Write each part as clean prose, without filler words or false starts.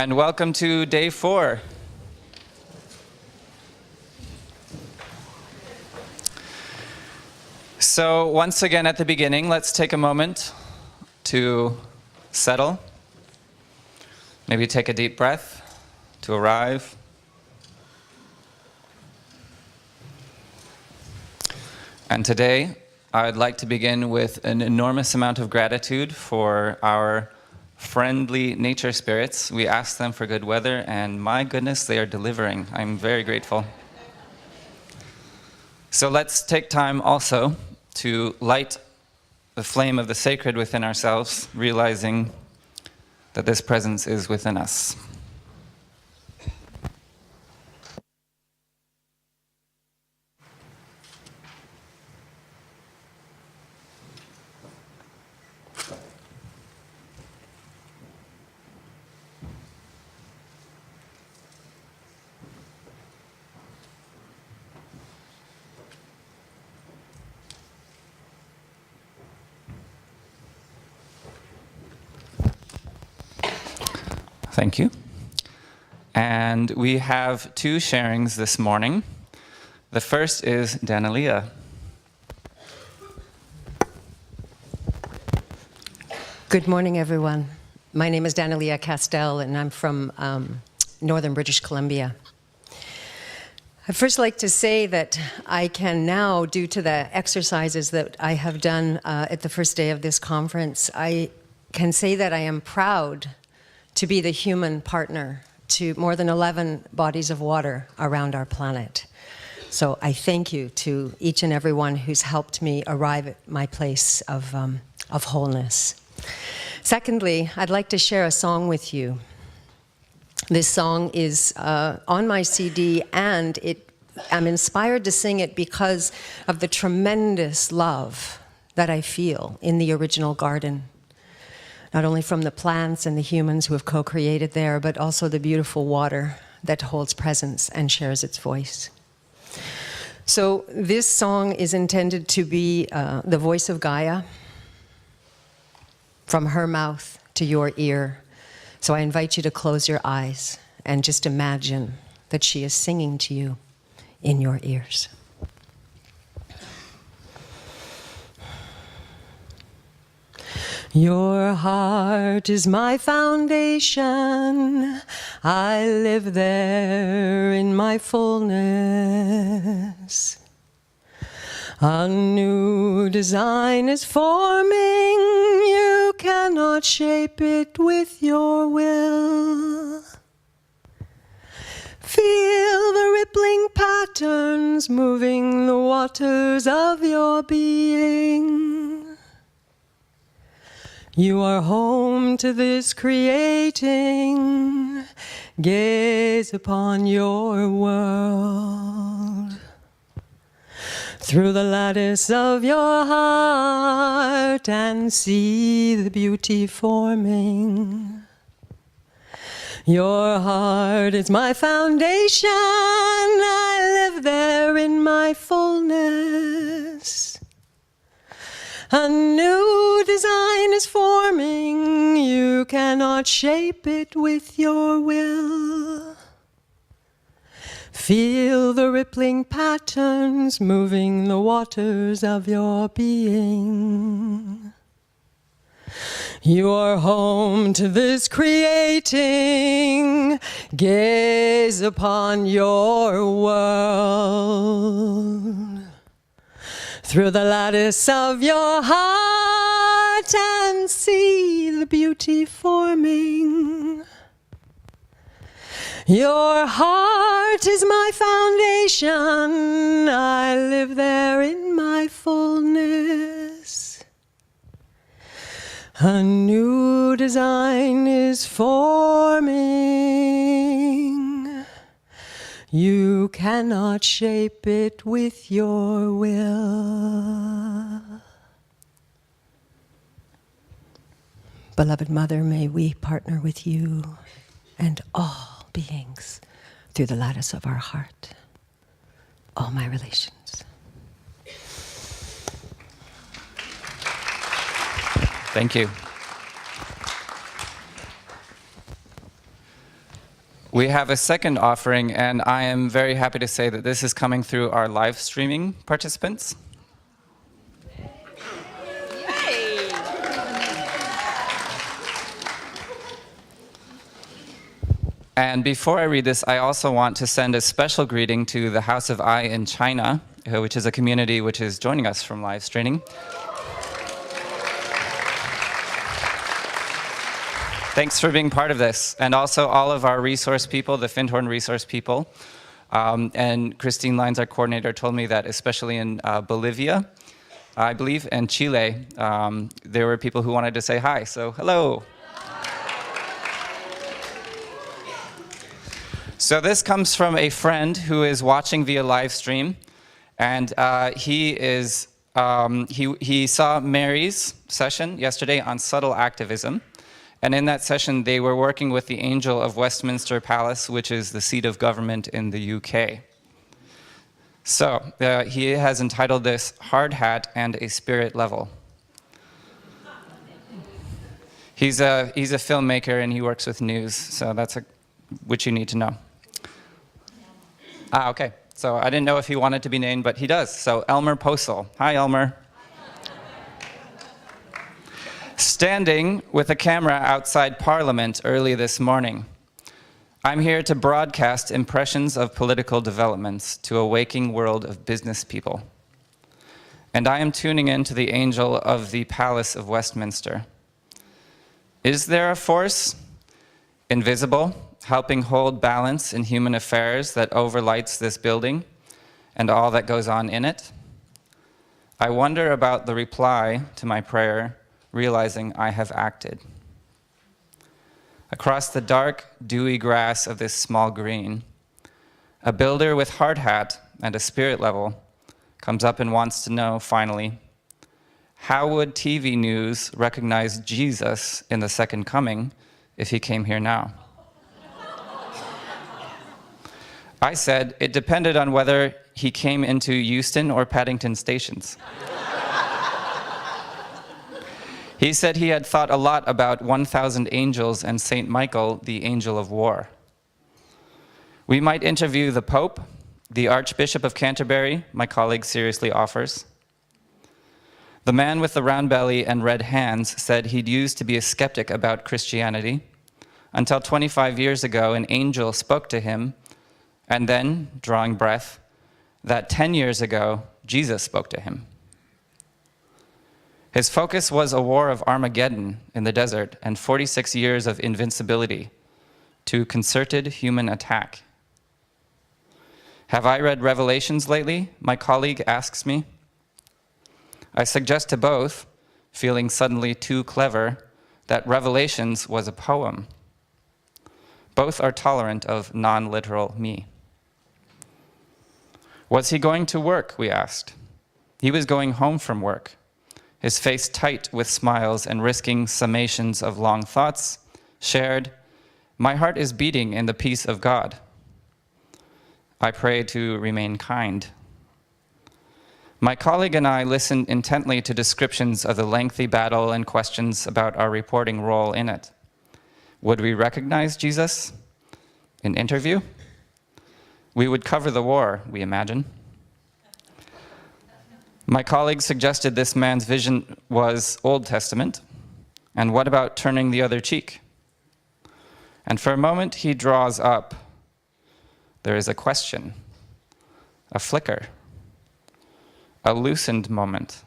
and welcome to day 4. So once again at the beginning, let's take a moment to settle. Maybe take a deep breath to arrive. And today, I'd like to begin with an enormous amount of gratitude for our friendly nature spirits. We asked them for good weather, and my goodness, they are delivering. I'm very grateful. So let's take time also to light the flame of the sacred within ourselves, realizing that this presence is within us. Thank you. And we have 2 sharings this morning. The first is Danilia. Good morning, everyone. My name is Danilia Castell, and I'm from northern British Columbia. I'd first like to say that I can now, due to the exercises that I have done at the first day of this conference, I can say that I am proud to be the human partner to more than 11 bodies of water around our planet. So I thank you to each and every one who's helped me arrive at my place of wholeness. Secondly, I'd like to share a song with you. This song is on my CD, and I'm inspired to sing it because of the tremendous love that I feel in the original garden. Not only from the plants and the humans who have co-created there, but also the beautiful water that holds presence and shares its voice. So this song is intended to be the voice of Gaia, from her mouth to your ear. So I invite you to close your eyes and just imagine that she is singing to you in your ears. Your heart is my foundation. I live there in my fullness. A new design is forming. You cannot shape it with your will. Feel the rippling patterns moving the waters of your being. You are home to this creating. Gaze upon your world. Through the lattice of your heart and see the beauty forming. Your heart is my foundation. I live there in my fullness. A new design is forming. You cannot shape it with your will. Feel the rippling patterns moving the waters of your being. You are home to this creating. Gaze upon your world. Through the lattice of your heart and see the beauty forming. Your heart is my foundation. I live there in my fullness. A new design is forming. You cannot shape it with your will. Beloved Mother, may we partner with you and all beings through the lattice of our heart, all my relations. Thank you. We have a second offering, and I am very happy to say that this is coming through our live streaming participants. And before I read this, I also want to send a special greeting to the House of I in China, which is a community which is joining us from live streaming. Thanks for being part of this. And also all of our resource people, the Findhorn resource people. And Christine Lines, our coordinator, told me that especially in Bolivia, I believe, and Chile, there were people who wanted to say hi. So hello. So this comes from a friend who is watching via live stream, and he saw Mary's session yesterday on subtle activism, and in that session they were working with the Angel of Westminster Palace, which is the seat of government in the UK. So he has entitled this "Hard Hat and a Spirit Level." He's a filmmaker and he works with news, so that's which you need to know. Okay. So I didn't know if he wanted to be named, but he does. So Elmer Posel. Hi, Elmer. Standing with a camera outside Parliament early this morning, I'm here to broadcast impressions of political developments to a waking world of business people. And I am tuning in to the Angel of the Palace of Westminster. Is there a force, invisible, helping hold balance in human affairs that overlights this building and all that goes on in it? I wonder about the reply to my prayer, realizing I have acted. Across the dark, dewy grass of this small green, a builder with hard hat and a spirit level comes up and wants to know, finally, how would TV news recognize Jesus in the second coming if he came here now? I said it depended on whether he came into Euston or Paddington stations. He said he had thought a lot about 1,000 angels and St. Michael, the angel of war. We might interview the Pope, the Archbishop of Canterbury, my colleague seriously offers. The man with the round belly and red hands said he'd used to be a skeptic about Christianity until 25 years ago an angel spoke to him. And then, drawing breath, that 10 years ago, Jesus spoke to him. His focus was a war of Armageddon in the desert and 46 years of invincibility to concerted human attack. Have I read Revelations lately? My colleague asks me. I suggest to both, feeling suddenly too clever, that Revelations was a poem. Both are tolerant of non-literal me. Was he going to work, we asked. He was going home from work, his face tight with smiles and risking summations of long thoughts, shared, "My heart is beating in the peace of God. I pray to remain kind." My colleague and I listened intently to descriptions of the lengthy battle and questions about our reporting role in it. Would we recognize Jesus? In interview? We would cover the war, we imagine. My colleague suggested this man's vision was Old Testament, and what about turning the other cheek? And for a moment he draws up. There is a question, a flicker, a loosened moment,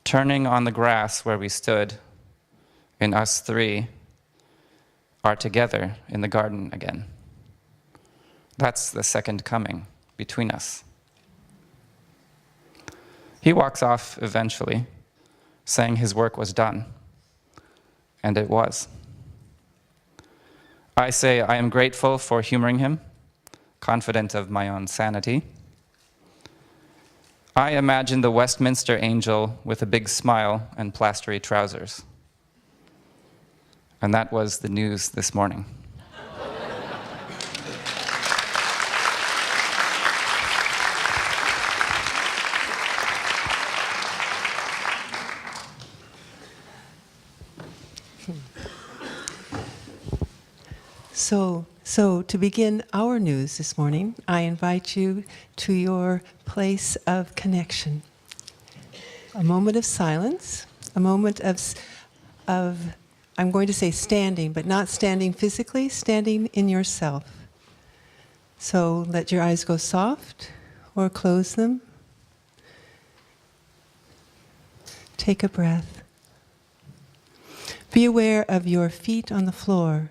turning on the grass where we stood, and us three are together in the garden again. That's the second coming between us. He walks off eventually, saying his work was done, and it was. I say I am grateful for humoring him, confident of my own sanity. I imagine the Westminster angel with a big smile and plastery trousers. And that was the news this morning. So So, to begin our news this morning, I invite you to your place of connection. A moment of silence, a moment of I'm going to say standing, but not standing physically, standing in yourself. So let your eyes go soft or close them. Take a breath. Be aware of your feet on the floor,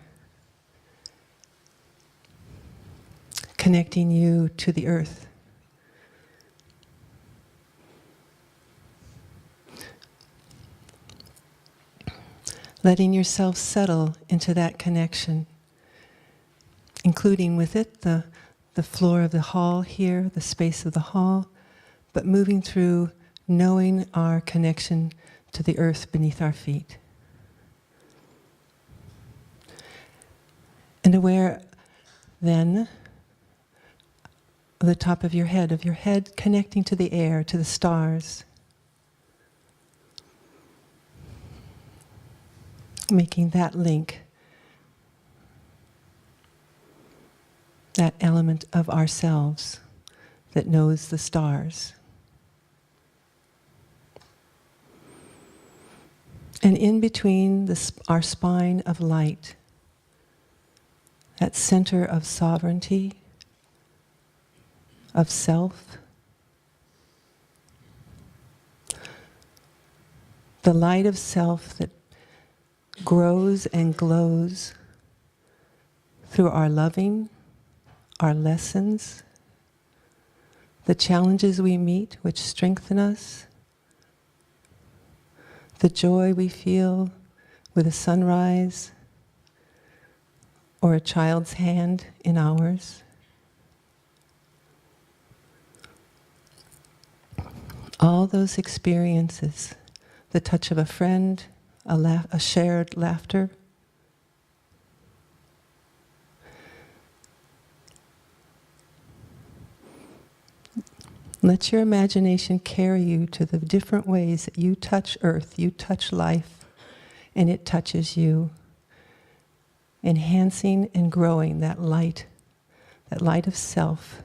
connecting you to the earth. Letting yourself settle into that connection, including with it the floor of the hall here, the space of the hall, but moving through knowing our connection to the earth beneath our feet. And aware then of the top of your head connecting to the air, to the stars. Making that link, that element of ourselves that knows the stars. And in between our spine of light, that center of sovereignty, of self, the light of self that grows and glows through our loving, our lessons, the challenges we meet which strengthen us, the joy we feel with a sunrise or a child's hand in ours. All those experiences, the touch of a friend, a shared laughter. Let your imagination carry you to the different ways that you touch earth, you touch life, and it touches you, enhancing and growing that light of self.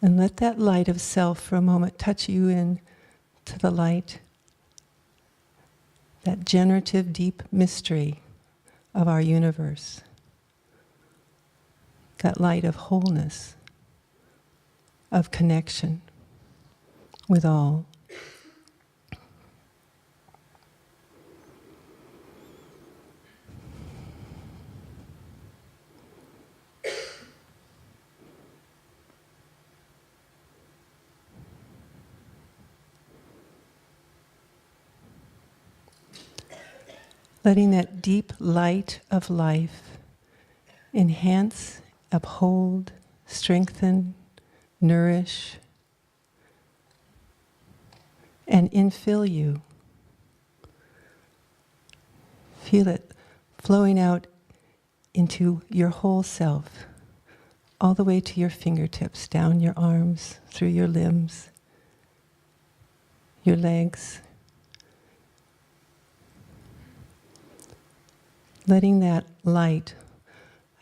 And let that light of self for a moment touch you in to the light, that generative deep mystery of our universe, that light of wholeness, of connection with all. Letting that deep light of life enhance, uphold, strengthen, nourish, and infill you. Feel it flowing out into your whole self, all the way to your fingertips, down your arms, through your limbs, your legs. Letting that light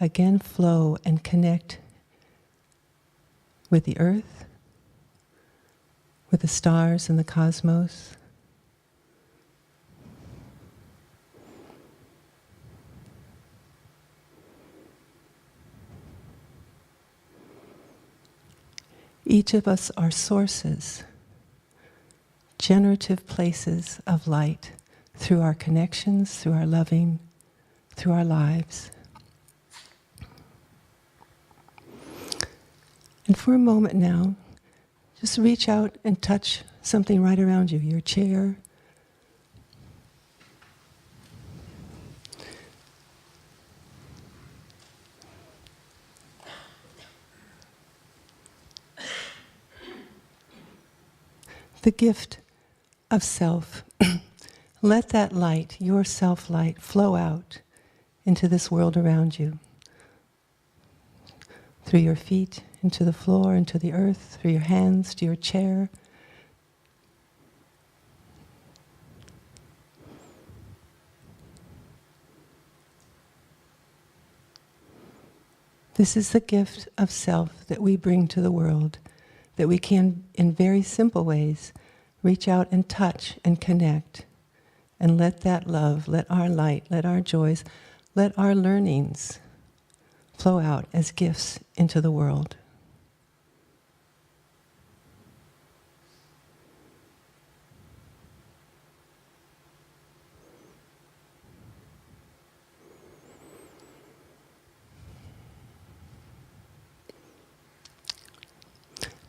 again flow and connect with the earth, with the stars and the cosmos. Each of us are sources, generative places of light through our connections, through our loving, through our lives. And for a moment now, just reach out and touch something right around you, your chair, the gift of self. Let that light, your self-light, flow out into this world around you. through your feet, into the floor, into the earth, through your hands, to your chair. This is the gift of self that we bring to the world, that we can, in very simple ways, reach out and touch and connect, and let that love, let our light, let our joys, let our learnings flow out as gifts into the world.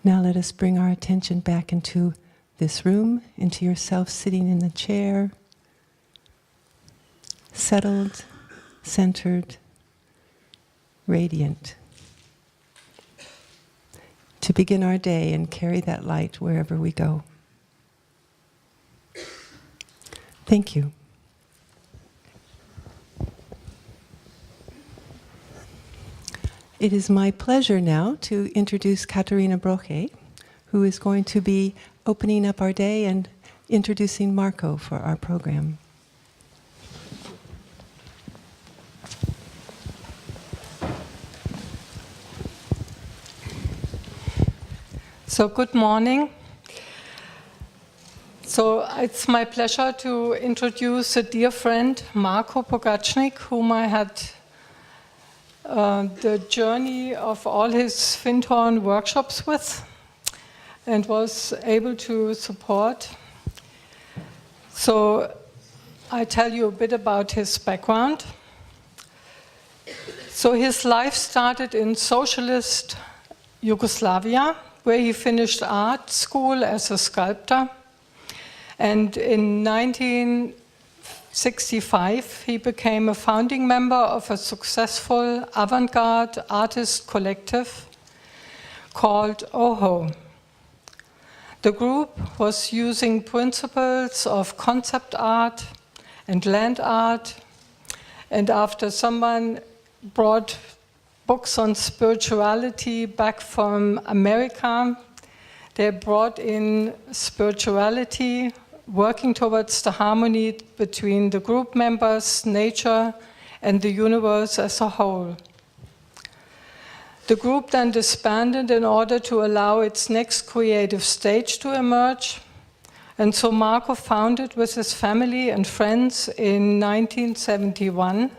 Now let us bring our attention back into this room, into yourself sitting in the chair, settled, centered, radiant. To begin our day and carry that light wherever we go. Thank you. It is my pleasure now to introduce Katarina Broche, who is going to be opening up our day and introducing Marko for our program. So good morning. So it's my pleasure to introduce a dear friend, Marko Pogačnik, whom I had the journey of all his Findhorn workshops with and was able to support. So I tell you a bit about his background. So his life started in socialist Yugoslavia, where he finished art school as a sculptor. And in 1965, he became a founding member of a successful avant-garde artist collective called OHO. The group was using principles of concept art and land art, and after someone brought books on spirituality back from America, they brought in spirituality, working towards the harmony between the group members, nature, and the universe as a whole. The group then disbanded in order to allow its next creative stage to emerge. And so Marko founded with his family and friends in 1971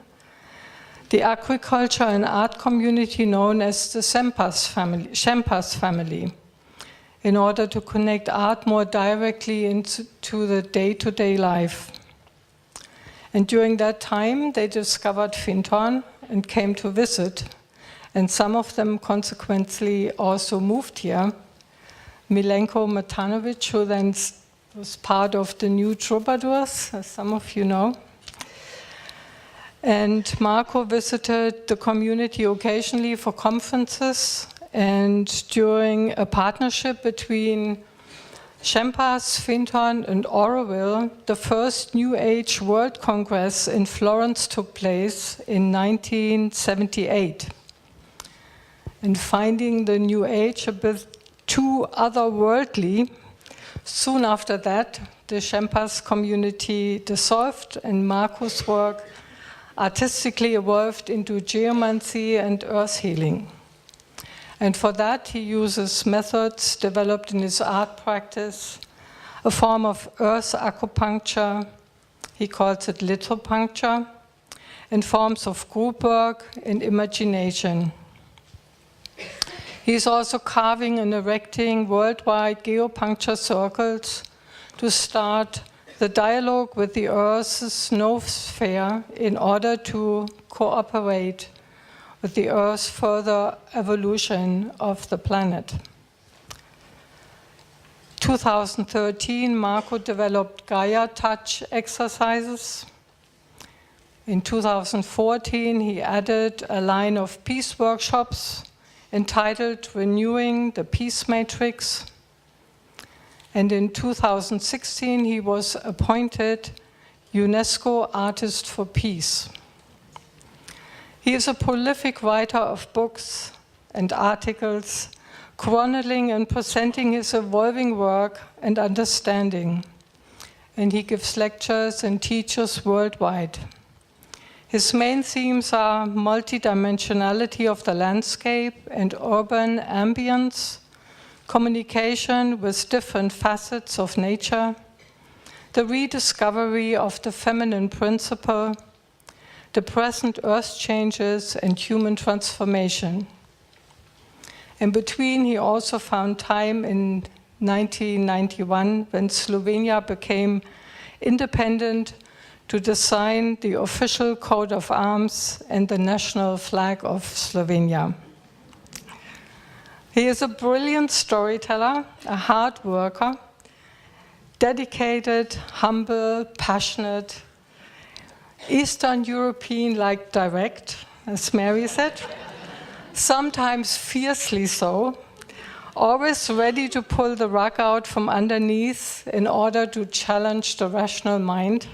the agriculture and art community known as the Shempas family, in order to connect art more directly into the day-to-day life. And during that time, they discovered Findhorn and came to visit. And some of them consequently also moved here. Milenko Matanovic, who then was part of the New Troubadours, as some of you know. And Marko visited the community occasionally for conferences, and during a partnership between Shempas, Findhorn, and Oroville, the first New Age World Congress in Florence took place in 1978. And finding the New Age a bit too otherworldly, soon after that, the Shempas community dissolved, and Marko's work artistically evolved into geomancy and earth healing. And for that, he uses methods developed in his art practice, a form of earth acupuncture, he calls it lithopuncture, and forms of group work and imagination. He's also carving and erecting worldwide geopuncture circles to start the dialogue with the Earth's noosphere in order to cooperate with the Earth's further evolution of the planet. 2013, Marko developed Gaia touch exercises. In 2014, he added a line of peace workshops entitled Renewing the Peace Matrix. And in 2016, he was appointed UNESCO Artist for Peace. He is a prolific writer of books and articles, chronicling and presenting his evolving work and understanding. And he gives lectures and teaches worldwide. His main themes are multidimensionality of the landscape and urban ambience, communication with different facets of nature, the rediscovery of the feminine principle, the present earth changes and human transformation. In between, he also found time in 1991 when Slovenia became independent to design the official coat of arms and the national flag of Slovenia. He is a brilliant storyteller, a hard worker, dedicated, humble, passionate, Eastern European-like direct, as Mary said, sometimes fiercely so, always ready to pull the rug out from underneath in order to challenge the rational mind.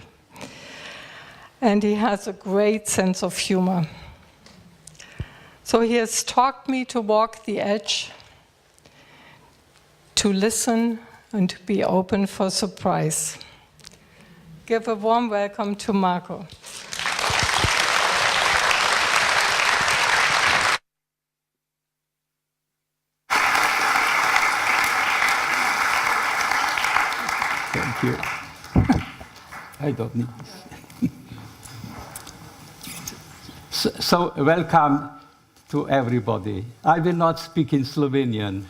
And he has a great sense of humor. So he has taught me to walk the edge, to listen, and to be open for surprise. Give a warm welcome to Marko. Thank you. I don't need this. So welcome to everybody. I will not speak in Slovenian.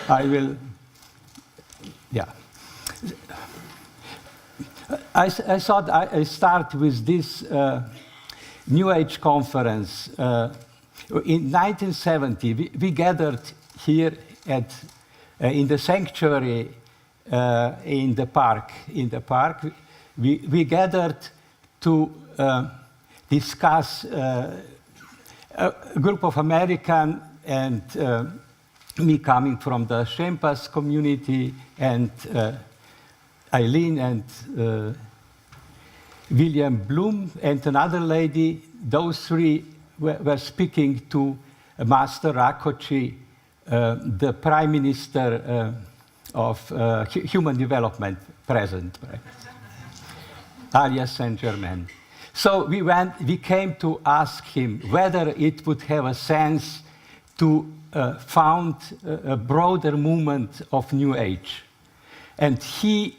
I will, yeah. I thought I start with this New Age conference. In 1970, we gathered here at in the sanctuary in the park. We gathered to discuss a group of American and me coming from the Shempas community, and Eileen and William Bloom and another lady. Those three were speaking to Master Rakoczy, the Prime Minister of Human Development, present, right? alias Saint-Germain. So we came to ask him whether it would have a sense to found a broader movement of New Age. And he,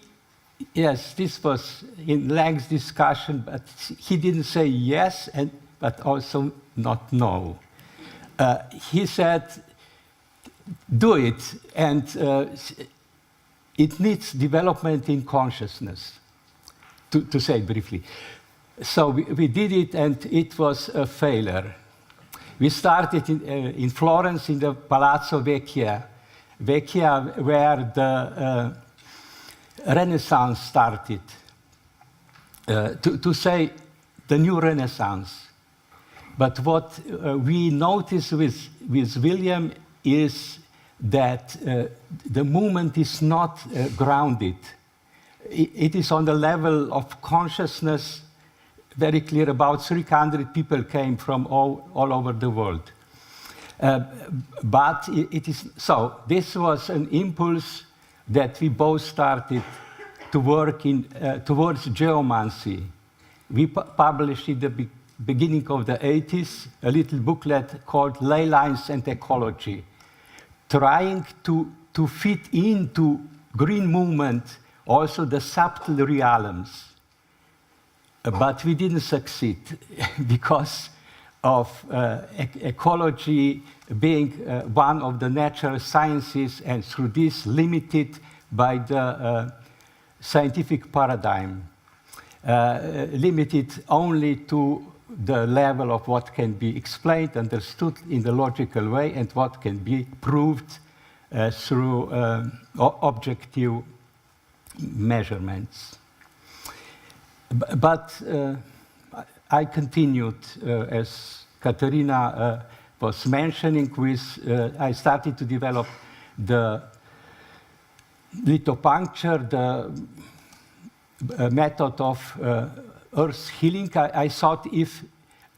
yes, this was in length discussion, but he didn't say yes, but also not no. He said, do it, and it needs development in consciousness, to say it briefly. So we did it, and it was a failure. We started in Florence, in the Palazzo Vecchia, where the Renaissance started, to say the new Renaissance. But what we noticed with William is that the movement is not grounded. It is on the level of consciousness, very clear. About 300 people came from all over the world. But it is so. This was an impulse that we both started to work in towards geomancy. We published in the beginning of the 80s a little booklet called Ley Lines and Ecology, trying to fit into green movement also the subtle realms. But we didn't succeed because of ecology being one of the natural sciences, and through this limited by the scientific paradigm, limited only to the level of what can be explained, understood in the logical way, and what can be proved through objective measurements. But I continued, as Katerina was mentioning, I started to develop the lithopuncture, the method of earth healing. I thought if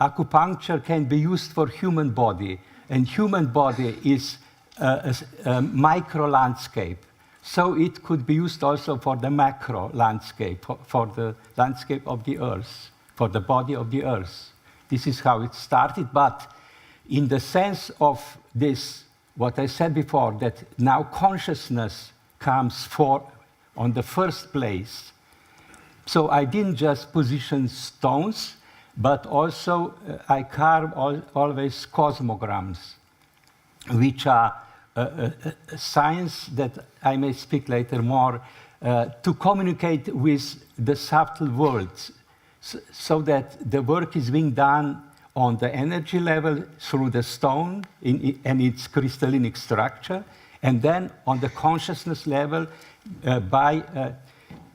acupuncture can be used for human body, and human body is a micro landscape. So it could be used also for the macro landscape, for the landscape of the Earth, for the body of the Earth. This is how it started, but in the sense of this, what I said before, that now consciousness comes on the first place. So I didn't just position stones, but also I carve always cosmograms, which are a science that I may speak later more, to communicate with the subtle worlds, so that the work is being done on the energy level through the stone and its crystalline structure, and then on the consciousness level by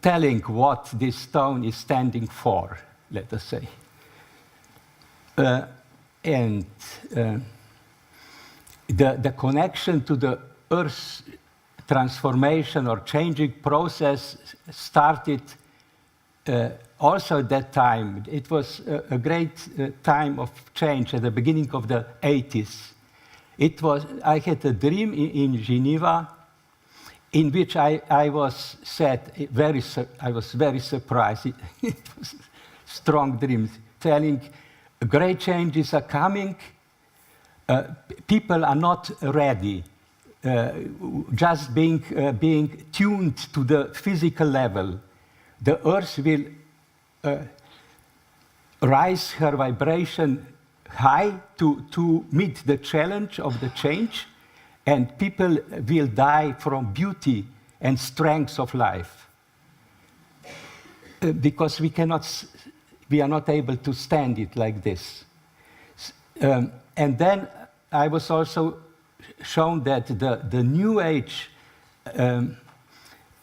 telling what this stone is standing for, let us say. The connection to the Earth's transformation or changing process started also at that time. It was a great time of change at the beginning of the 80s. I had a dream in Geneva in which I was I was very surprised. It was strong dreams, telling great changes are coming. People are not ready. Just being tuned to the physical level. The Earth will rise her vibration high to meet the challenge of the change, and people will die from beauty and strength of life. Because we are not able to stand it like this. And then I was also shown that the New Age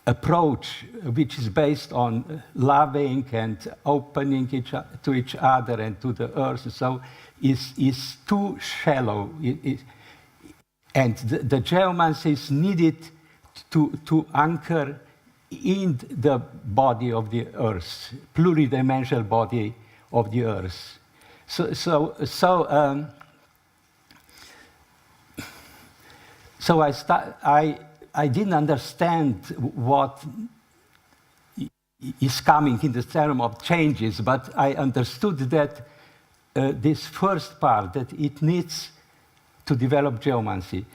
approach, which is based on loving and opening to each other and to the earth, so is too shallow. And the geomancy is needed to anchor in the body of the earth, pluridimensional body of the earth. So I didn't understand what is coming in the term of changes, but I understood that this first part, that it needs to develop geomancy.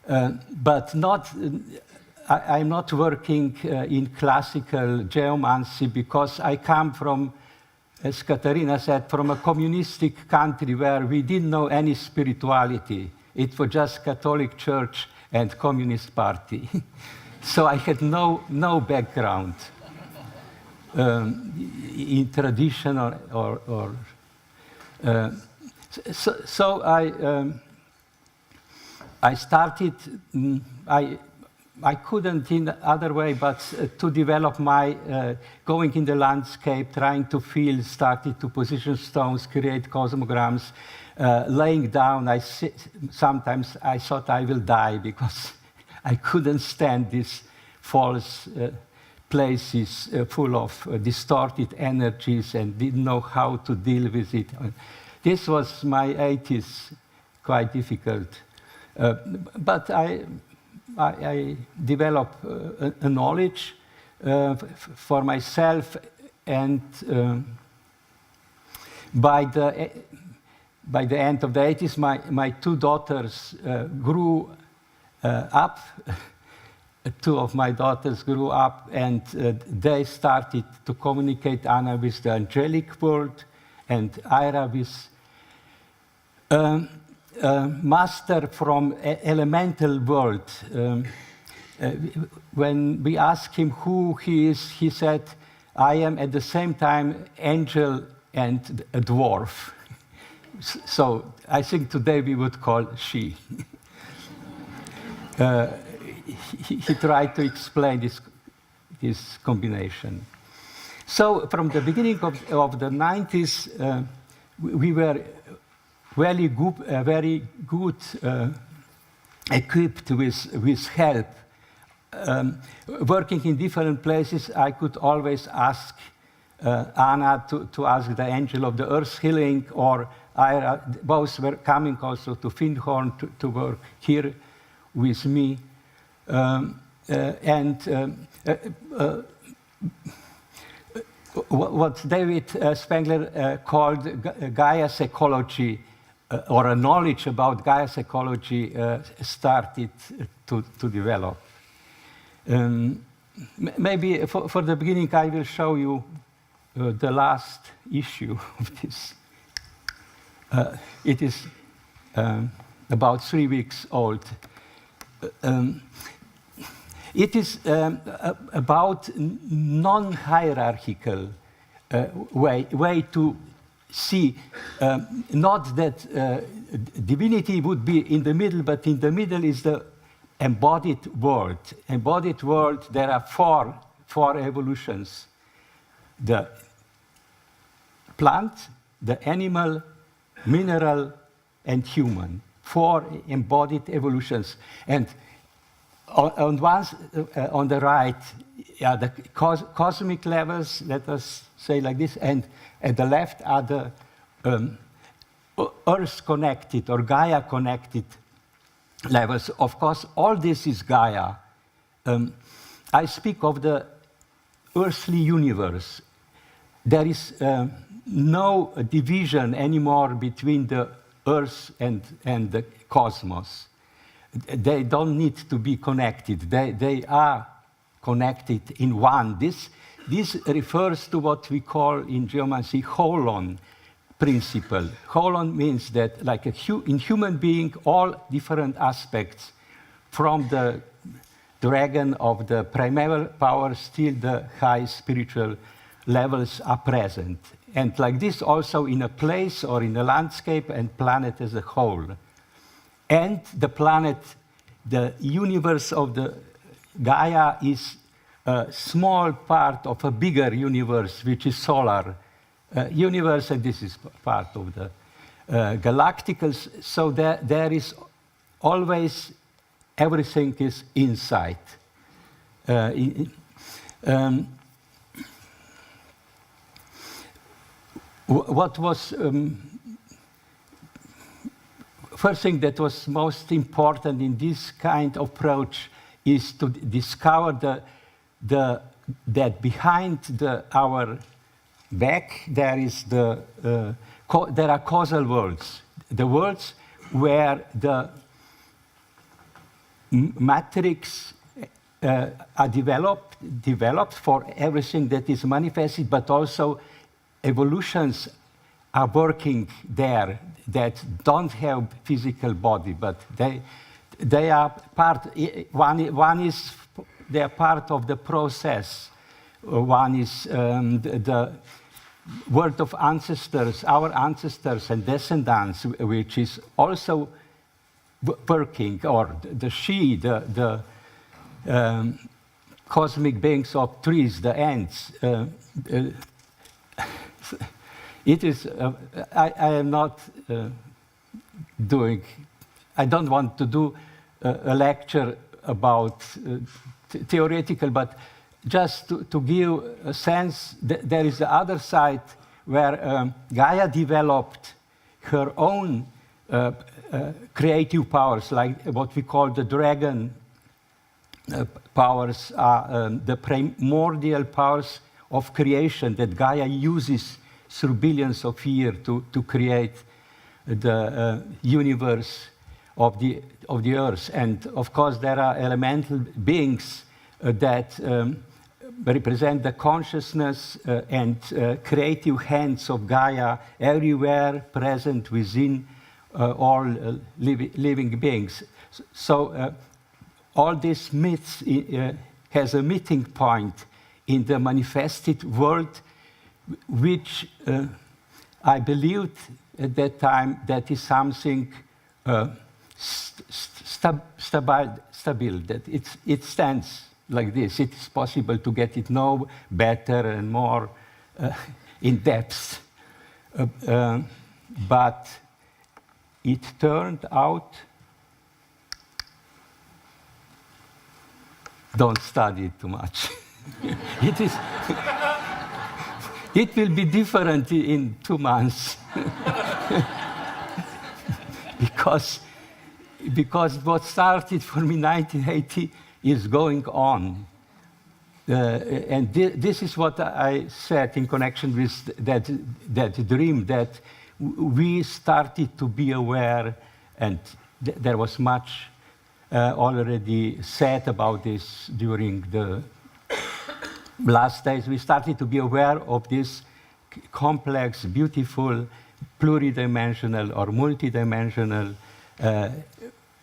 But I'm not working in classical geomancy because I come from, as Katarina said, from a communistic country where we didn't know any spirituality. It was just Catholic Church and Communist Party. So I had no background in tradition so I started, I couldn't in other way but to develop my going in the landscape, trying to feel, started to position stones, create cosmograms, laying down. Sometimes I thought I will die because I couldn't stand these false places full of distorted energies and didn't know how to deal with it. This was my 80s, quite difficult. But I developed a knowledge for myself, and by the end of the 80s, my two daughters grew up. Two of my daughters grew up, and they started to communicate, Anna with the angelic world, and Ira with master from elemental world. When we asked him who he is, he said, I am at the same time angel and a dwarf. So I think today we would call she. He tried to explain this combination. So from the beginning of the 90s, we were very good equipped with help. Working in different places, I could always ask Anna to ask the angel of the earth healing, or Ira, both were coming also to Findhorn to work here with me. What David Spengler called Gaia's ecology, or a knowledge about Gaia's ecology, started to develop. Maybe for the beginning I will show you the last issue of this. It is about 3 weeks old. It is about non-hierarchical way to see, not that divinity would be in the middle, but in the middle is the embodied world. Embodied world, there are four evolutions: the plant, the animal, mineral, and human. 4 embodied evolutions. And on the right, the cosmic levels, let us say like this, and at the left are the Earth-connected or Gaia-connected levels. Of course, all this is Gaia. I speak of the earthly universe. There is no division anymore between the Earth and the cosmos. They don't need to be connected. They are connected in one. This refers to what we call in geomancy holon principle. Holon means that, like in human being, all different aspects, from the dragon of the primeval powers till the high spiritual levels, are present. And like this also in a place or in a landscape and planet as a whole. And the planet, the universe of the Gaia, is a small part of a bigger universe, which is solar universe, and this is part of the galacticals. So there is always, everything is inside. What was first thing that was most important in this kind of approach is to discover that behind our back there are causal worlds, the worlds where the matrix are developed for everything that is manifested, but also evolutions are working there that don't have physical body, but they are part. One is they are part of the process. One is the world of ancestors, our ancestors and descendants, which is also working, or the cosmic beings of trees, the ants. It is. I am not doing. I don't want to do a lecture about theoretical, but just to give a sense that there is the other side where Gaia developed her own creative powers, like what we call the dragon powers, the primordial powers of creation that Gaia uses through billions of years to create the universe of the Earth. And of course, there are elemental beings that represent the consciousness and creative hands of Gaia everywhere present within all living beings. So all these myths has a meeting point in the manifested world, which I believed at that time that is something stable, that it stands like this. It is possible to get it know better and more in depth. But it turned out, don't study it too much. It will be different in 2 months. because what started for me in 1980 is going on. And this is what I said in connection with that dream, that we started to be aware, and there was much already said about this during the last days. We started to be aware of this complex, beautiful, pluridimensional or multidimensional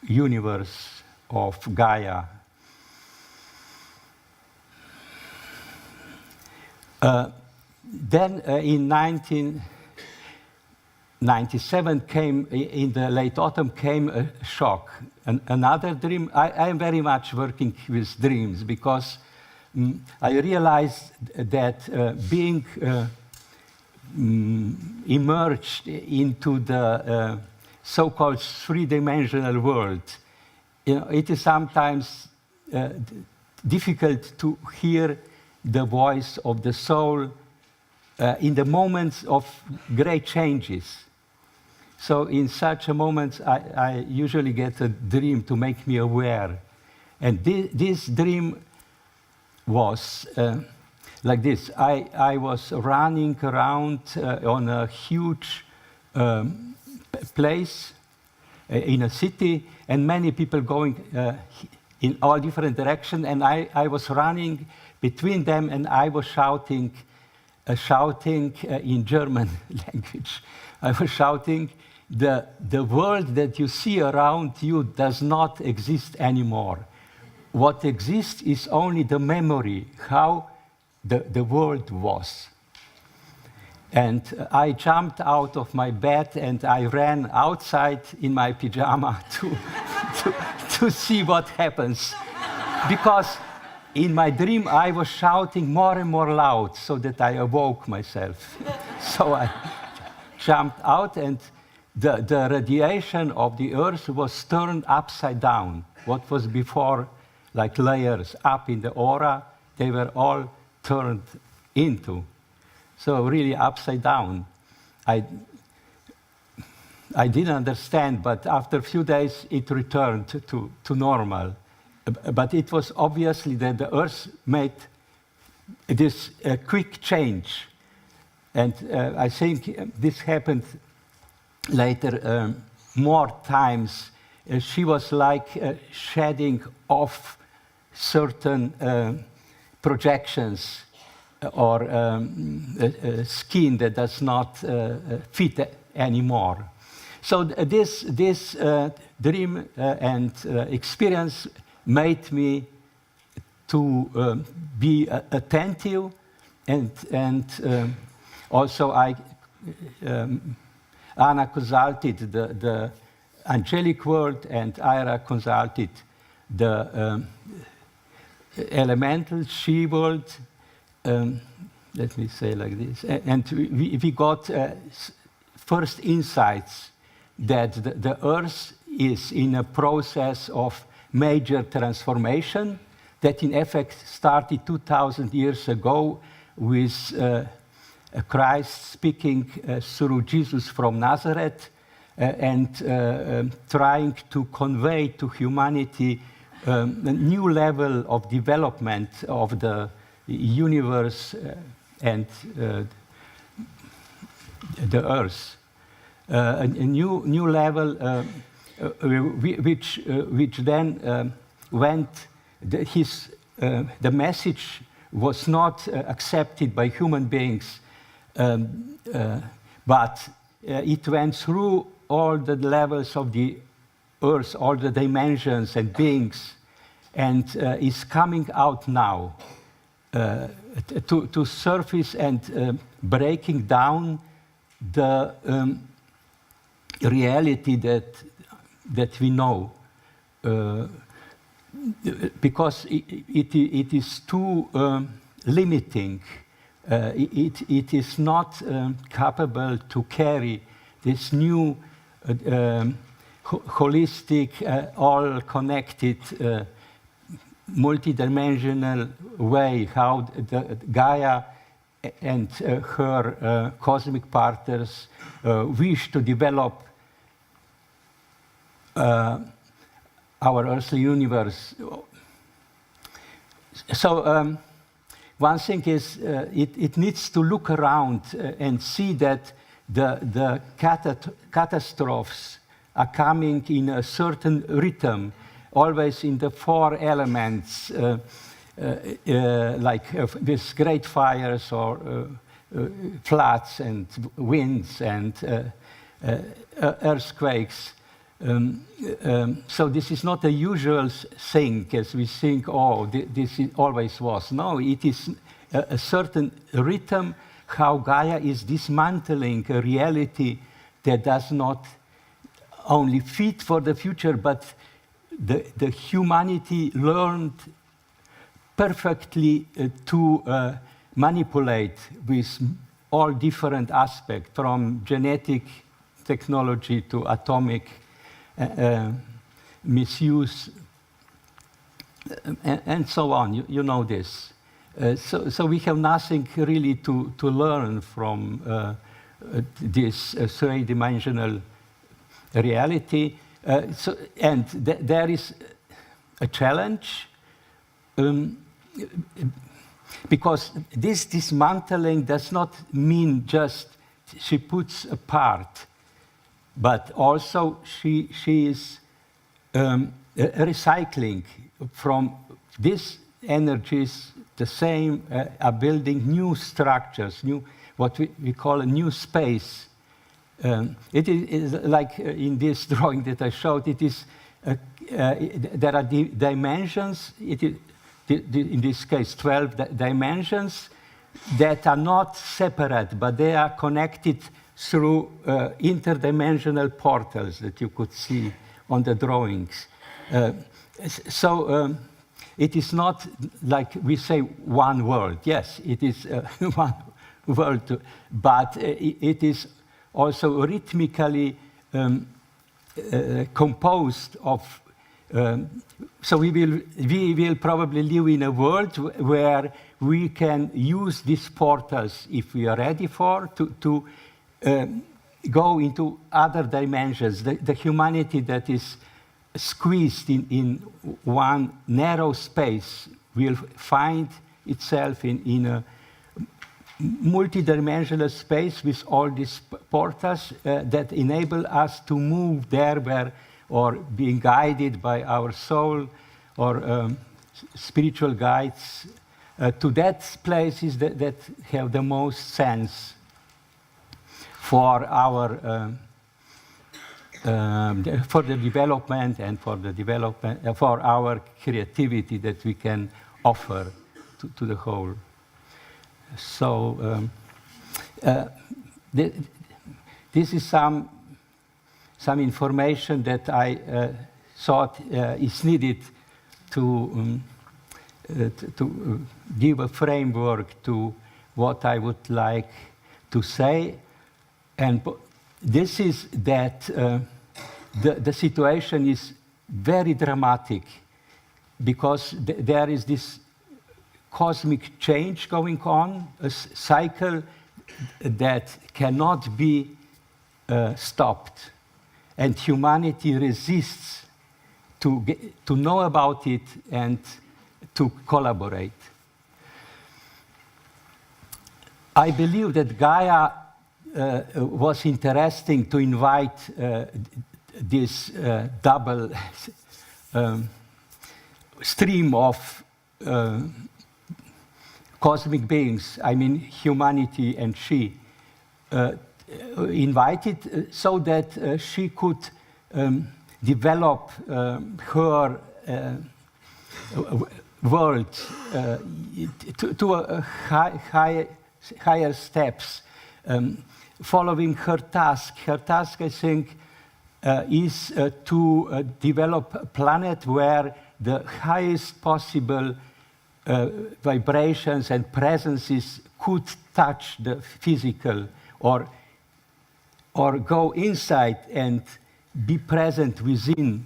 universe of Gaia. Then in 1997 came, in the late autumn, came a shock. Another dream. I am very much working with dreams because I realized that being immersed into the so-called three-dimensional world, it is sometimes difficult to hear the voice of the soul in the moments of great changes. So in such a moment, I usually get a dream to make me aware. And this dream was like this. I was running around on a huge place in a city, and many people going in all different directions, and I was running between them, and I was shouting in German language. I was shouting, the world that you see around you does not exist anymore. What exists is only the memory, how the world was. And I jumped out of my bed and I ran outside in my pyjama to see what happens. Because in my dream, I was shouting more and more loud so that I awoke myself. So I jumped out, and the radiation of the Earth was turned upside down. What was before like layers up in the aura, they were all turned into. So really upside down. I didn't understand, but after a few days, it returned to normal. But it was obviously that the Earth made this quick change. And I think this happened later more times. She was like shedding off certain projections or skin that does not fit anymore. So this dream and experience made me to be attentive, and also Anna consulted the angelic world, and Ira consulted the elemental she world. Let me say like this, and we got first insights that the Earth is in a process of major transformation that in effect started 2,000 years ago with Christ speaking through Jesus from Nazareth and trying to convey to humanity a new level of development of the universe and the Earth. A new level which then went, the message was not accepted by human beings, but it went through all the levels of the Earth, all the dimensions and beings, and is coming out now to surface and breaking down the reality that we know, because it is too limiting. It is not capable to carry this new holistic, all-connected, multidimensional way how the Gaia and her cosmic partners wish to develop our earthly universe. So one thing is it needs to look around and see that the catastrophes are coming in a certain rhythm, always in the 4 elements, like these great fires or floods and winds and earthquakes. So this is not a usual thing, as we think, oh, this always was. No, it is a certain rhythm, how Gaia is dismantling a reality that does not only fit for the future, but the humanity learned perfectly to manipulate with all different aspects, from genetic technology to atomic misuse, and so on. You know this. So we have nothing really to learn from this 3-dimensional reality. And there is a challenge, because this dismantling does not mean just she puts apart, but also she is recycling from these energies. The same are building new structures, new what we call a new space. It is like in this drawing that I showed. It is there are dimensions. It is in this case 12 dimensions that are not separate, but they are connected through interdimensional portals that you could see on the drawings. It is not like we say one world. Yes, it is one world, but it is also rhythmically composed of. So we will probably live in a world where we can use these portals, if we are ready to go into other dimensions. The humanity that is squeezed in one narrow space will find itself in a multidimensional space with all these portals that enable us to move there where, or being guided by our soul or spiritual guides to that places that have the most sense for our for the development and for our creativity that we can offer to the whole. So this is some information that I thought is needed to give a framework to what I would like to say. And this is that the situation is very dramatic, because there is this cosmic change going on, a cycle that cannot be stopped. And humanity resists to know about it and to collaborate. I believe that Gaia was interesting to invite this double stream of cosmic beings, I mean humanity and she, invited so that she could develop her world to a higher steps, following her task. Her task, I think, is to develop a planet where the highest possible vibrations and presences could touch the physical, or go inside and be present within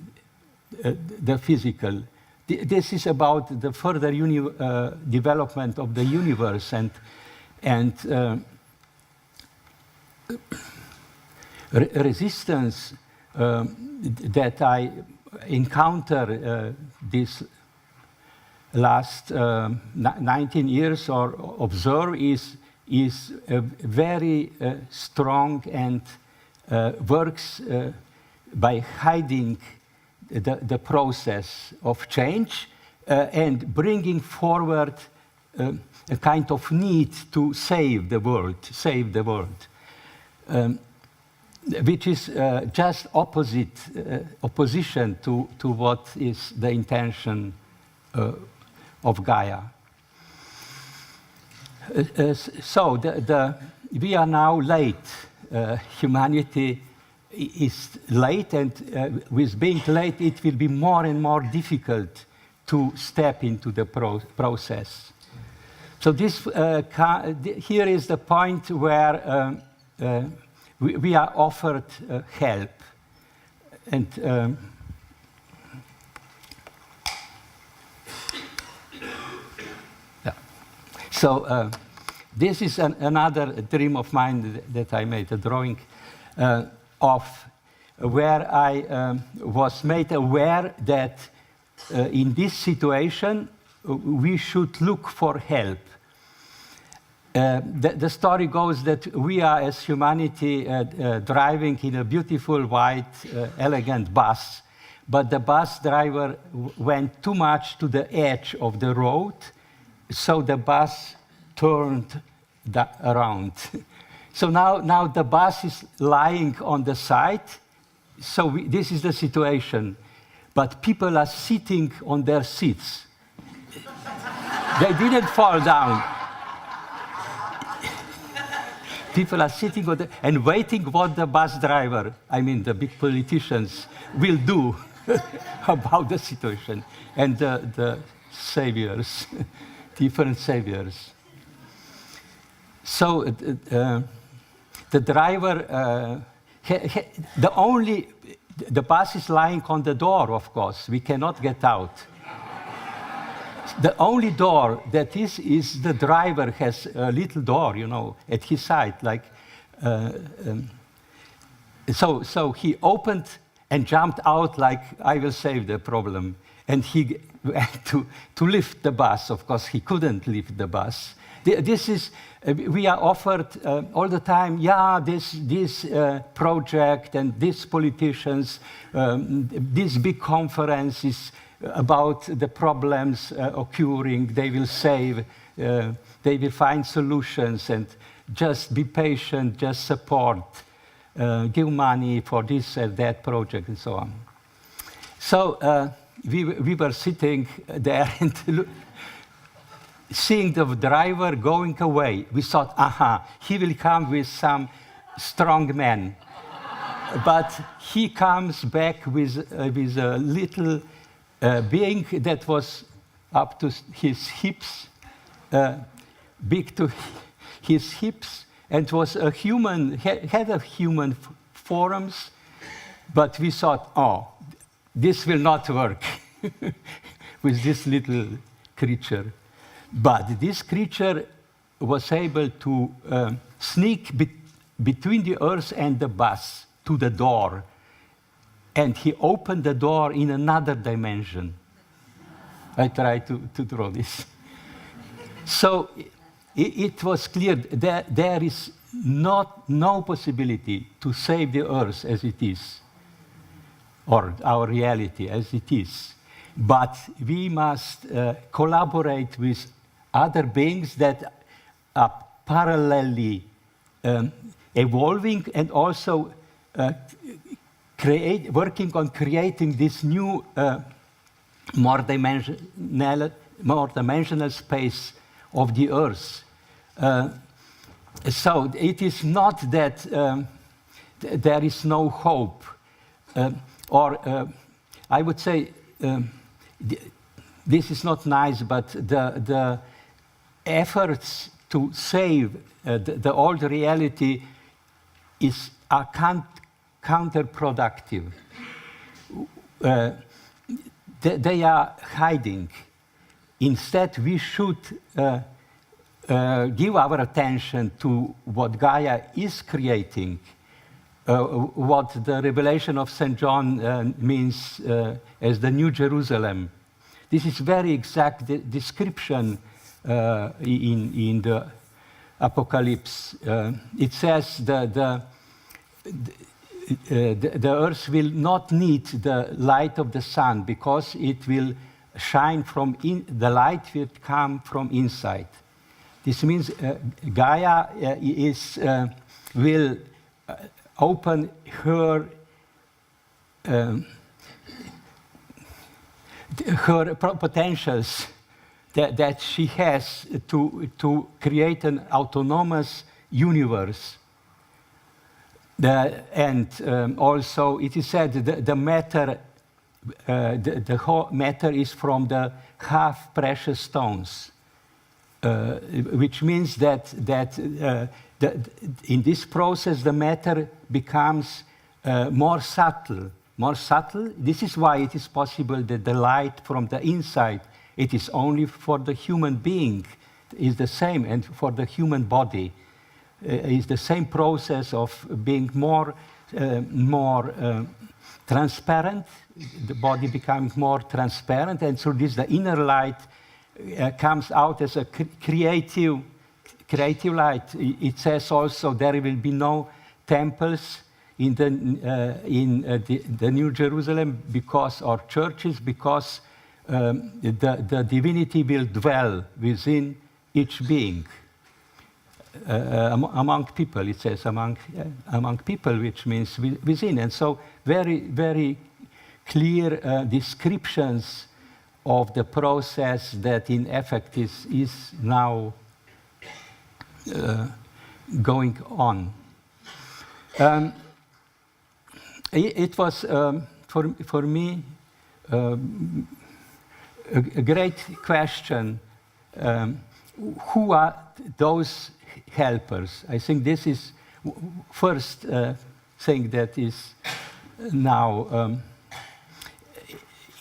the physical. This is about the further development of the universe, and And resistance that I encounter this last 19 years or observe is very strong and works by hiding the process of change and bringing forward a kind of need to save the world, which is just opposition to what is the intention of Gaia. So we are now late. Humanity is late, and with being late, it will be more and more difficult to step into the process. So this here is the point where we are offered help, and yeah. So this is another dream of mine that I made, a drawing of where I was made aware that in this situation we should look for help. The story goes that we are, as humanity, driving in a beautiful, white, elegant bus, but the bus driver went too much to the edge of the road, so the bus turned around. So now the bus is lying on the side, so this is the situation, but people are sitting on their seats. They didn't fall down. People are sitting on and waiting what the bus driver, I mean the big politicians, will do about the situation. And the saviors, different saviors. So the driver, the bus is lying on the door, of course. We cannot get out. The only door that is the driver has a little door, you know, at his side, like. So he opened and jumped out like, I will save the problem. And he went to lift the bus. Of course, he couldn't lift the bus. This is, we are offered all the time, yeah, this project and these politicians, this big conference is about the problems occurring, they will save, they will find solutions, and just be patient, just support, give money for this and that project, and so on. So we were sitting there and seeing the driver going away. We thought, aha, he will come with some strong man. But he comes back with a little being that was up to his hips, big to his hips, and was a human, had a human forms, but we thought, oh, this will not work with this little creature. But this creature was able to sneak between the earth and the bus to the door. And he opened the door in another dimension. I tried to draw this. So it was clear that there is no possibility to save the earth as it is, or our reality as it is. But we must collaborate with other beings that are parallelly evolving and also working on creating this new more dimensional space of the earth. So it is not that there is no hope, or I would say this is not nice, but the efforts to save the old reality are counterproductive. They are hiding. Instead, we should give our attention to what Gaia is creating, what the revelation of St. John means as the New Jerusalem. This is very exact description in the Apocalypse. It says the earth will not need the light of the sun because it will shine from the light will come from inside. This means Gaia will open her potentials that she has to create an autonomous universe. And also it is said the matter, the whole matter is from the half precious stones, which means that in this process the matter becomes more subtle. More subtle. This is why it is possible that the light from the inside, it is only for the human being, is the same, and for the human body is the same process of being more transparent. The body becomes more transparent, and through this the inner light comes out as a creative light. It says also there will be no temples in the New Jerusalem because, or churches, because the divinity will dwell within each being. Among people, it says among people, which means within. And so very, very clear descriptions of the process that in effect is now going on. It was, for me, a great question. Who are those helpers? I think this is first thing that is now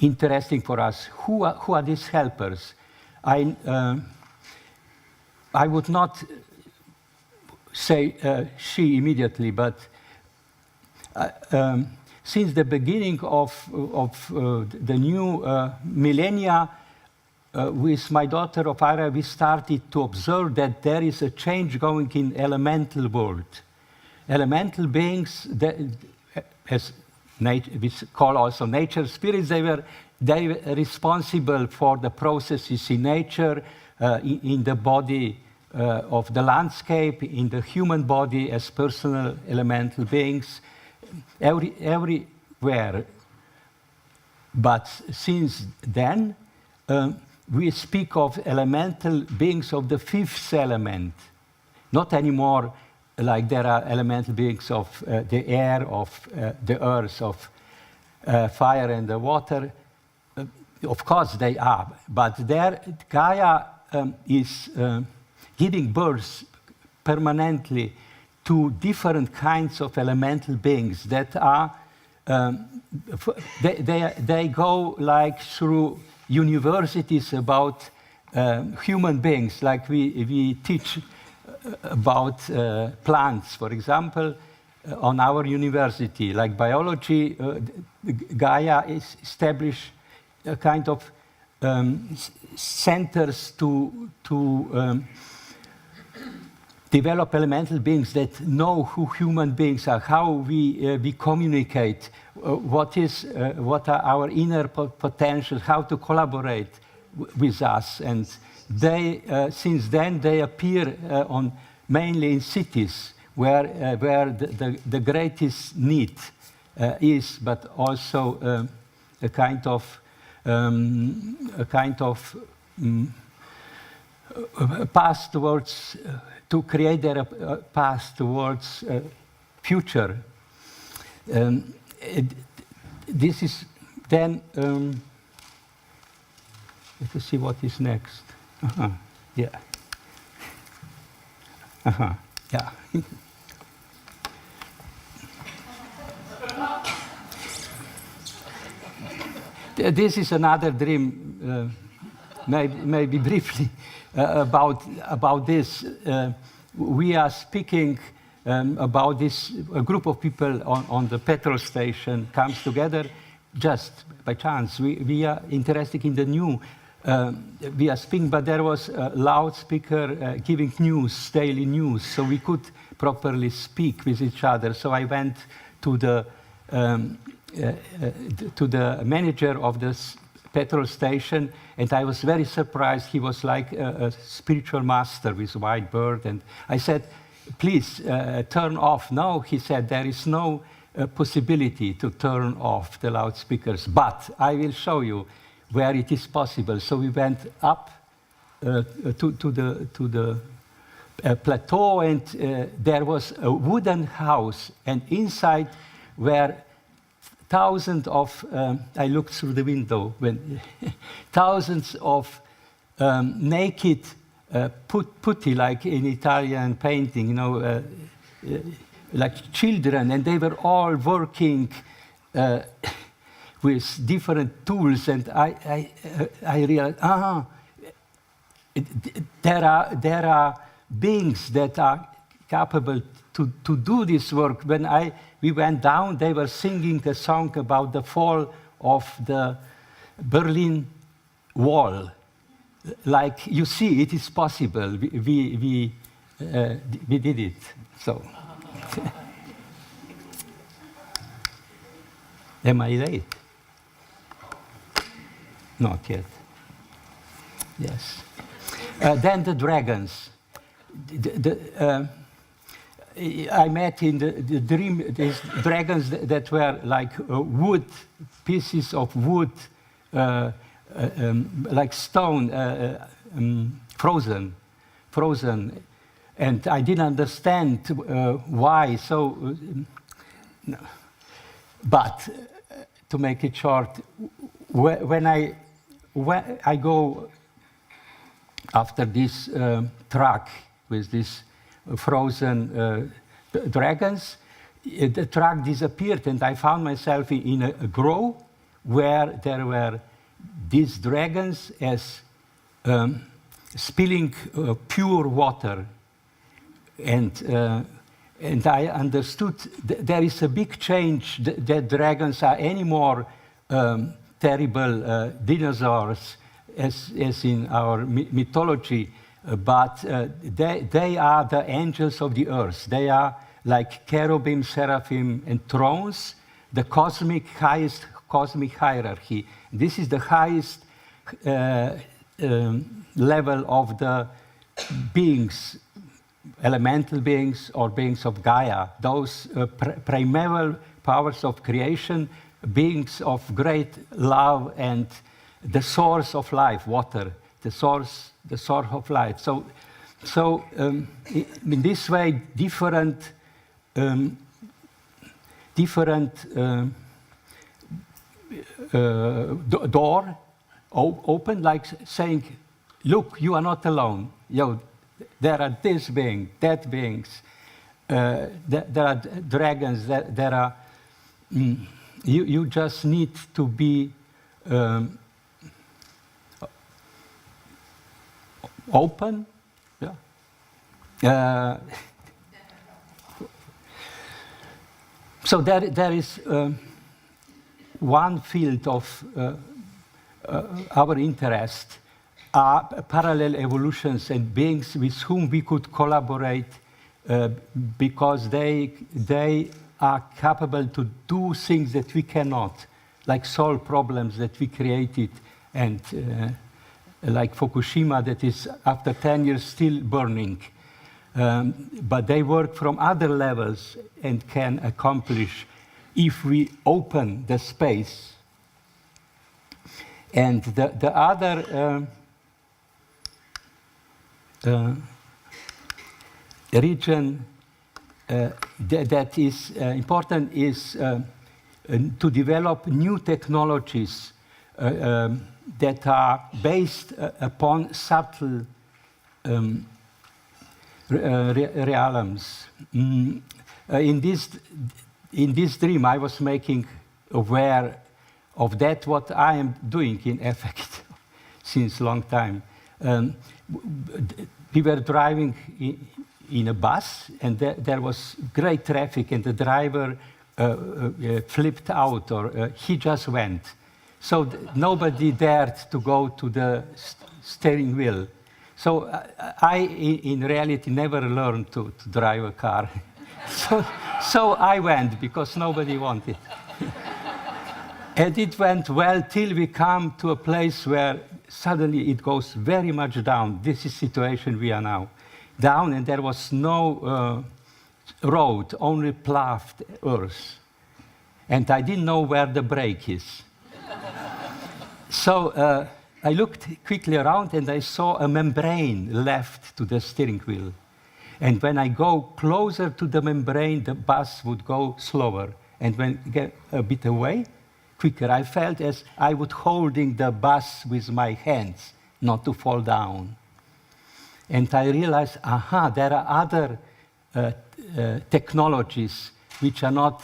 interesting for us. Who are these helpers? I would not say she immediately, but since the beginning of the new millennia, with my daughter Ophaira, we started to observe that there is a change going in elemental world. Elemental beings, that, as we call also nature spirits, they were responsible for the processes in nature, in the body of the landscape, in the human body as personal elemental beings, everywhere. But since then, we speak of elemental beings of the fifth element, not anymore like there are elemental beings of the air, of the earth, of fire and the water. Of course they are, but there Gaia is giving birth permanently to different kinds of elemental beings that are, they go like through universities about human beings, like we teach about plants, for example, on our university. Like biology, Gaia is established a kind of centers to develop elemental beings that know who human beings are, how we communicate, what are our inner potentials, how to collaborate with us. And they, since then, they appear mainly in cities where the greatest need is, but also a kind of path towards to create their path towards future. This is then. Let's see what is next. Yeah. Yeah. This is another dream, maybe briefly. about this. We are speaking about this. A group of people on the petrol station comes together just by chance. We are interested in the new. We are speaking, but there was a loudspeaker giving news, daily news, so we could properly speak with each other. So I went to the manager of this petrol station, and I was very surprised. He was like a spiritual master with a white bird, and I said, please turn off. No, he said, there is no possibility to turn off the loudspeakers, but I will show you where it is possible. So we went up to the plateau, and there was a wooden house, and inside were thousands of, I looked through the window, when thousands of naked putti, like in Italian painting, you know, like children, and they were all working with different tools, and I realized, there are beings that are capable to do this work. When we went down, they were singing a song about the fall of the Berlin Wall. Like, you see, it is possible. We did it. So, am I late? Not yet. Yes. Then the dragons. I met in the dream these dragons that were like wood, pieces of wood, like stone, frozen. And I didn't understand why. So, but to make it short, when I go after this truck with this frozen dragons, the truck disappeared, and I found myself in a grove where there were these dragons as spilling pure water, and I understood there is a big change. That dragons are any more terrible dinosaurs as in our mythology. But they are the angels of the earth. They are like cherubim, seraphim, and thrones, the highest cosmic hierarchy. This is the highest level of the beings, elemental beings or beings of Gaia, those primeval powers of creation, beings of great love and the source of life, water, the source of life. So in this way, different door open, like saying, look, you are not alone. There are this being, that beings, there are dragons, there are, you just need to be open. Yeah. So there is one field of our interest are parallel evolutions and beings with whom we could collaborate because they are capable to do things that we cannot, like solve problems that we created, and like Fukushima that is after 10 years still burning. But they work from other levels and can accomplish if we open the space. And the other region that is important is to develop new technologies that are based upon subtle realms. In this dream, I was making aware of that, what I am doing in effect since a long time. we were driving in a bus, and there was great traffic, and the driver flipped out, or he just went. So nobody dared to go to the steering wheel. So I, in reality, never learned to drive a car. So I went, because nobody wanted. And it went well till we come to a place where suddenly it goes very much down. This is the situation we are now. Down, and there was no road, only ploughed earth. And I didn't know where the brake is. So I looked quickly around, and I saw a membrane left to the steering wheel. And when I go closer to the membrane, the bus would go slower. And when I get a bit away, quicker. I felt as I was holding the bus with my hands, not to fall down. And I realized, aha, there are other technologies which are not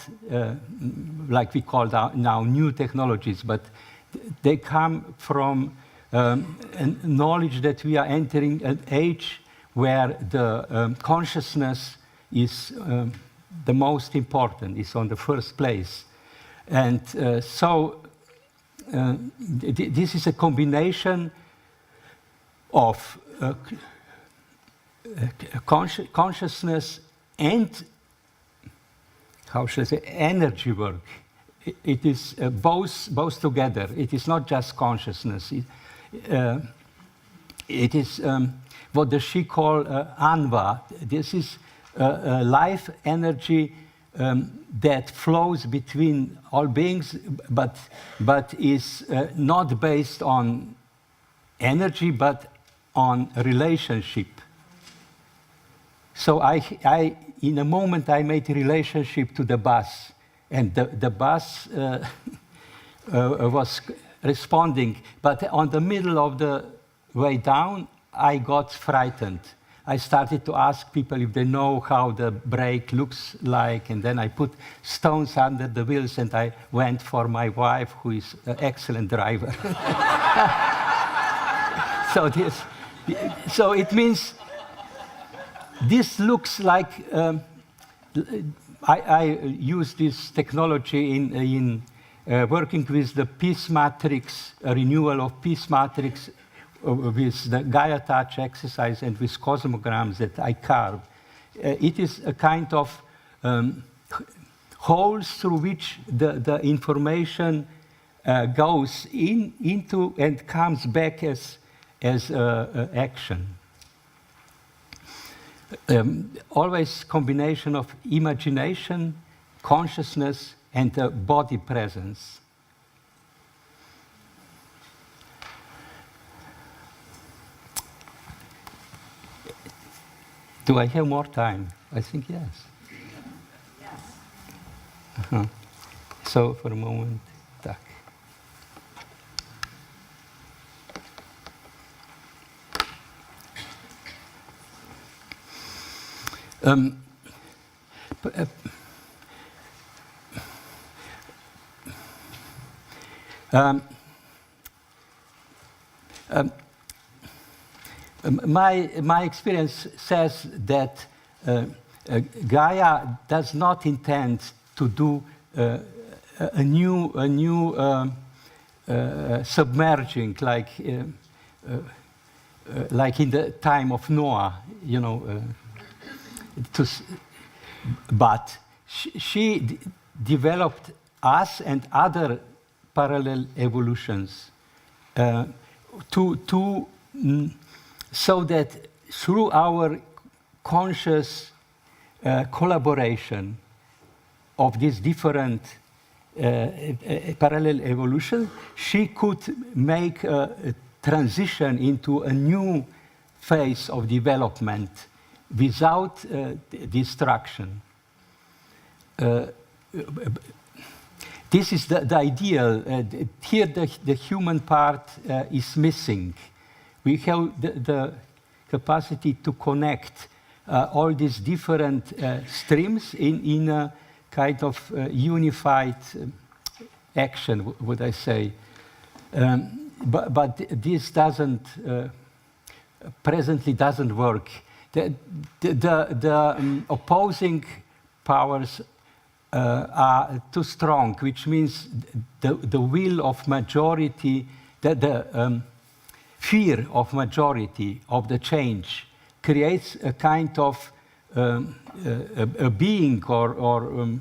like we call now new technologies, but they come from knowledge that we are entering an age where the consciousness is the most important, is on the first place. And so this is a combination of consciousness and, how should I say, energy work. It is both together. It is not just consciousness. It is what the Shi call anva. This is life energy that flows between all beings, but is not based on energy, but on relationship. So in a moment, I made a relationship to the bus, and the bus was responding. But on the middle of the way down, I got frightened. I started to ask people if they know how the brake looks like, and then I put stones under the wheels, and I went for my wife, who is an excellent driver. So it means this looks like I use this technology in working with the peace matrix, renewal of peace matrix, with the Gaia touch exercise and with cosmograms that I carve. It is a kind of holes through which the information goes into and comes back as action. Always combination of imagination, consciousness, and body presence. Do I have more time? I think yes. Yes. So for a moment, tak. My experience says that Gaia does not intend to do a new submerging like in the time of Noah, you know. But she developed us and other parallel evolutions so that through our conscious collaboration of these different parallel evolutions, she could make a transition into a new phase of development without destruction. This is the ideal. Here the human part is missing. We have the capacity to connect all these different streams in a kind of unified action, would I say. But this doesn't presently doesn't work. The opposing powers are too strong, which means the will of majority, the fear of majority of the change creates a kind of a being or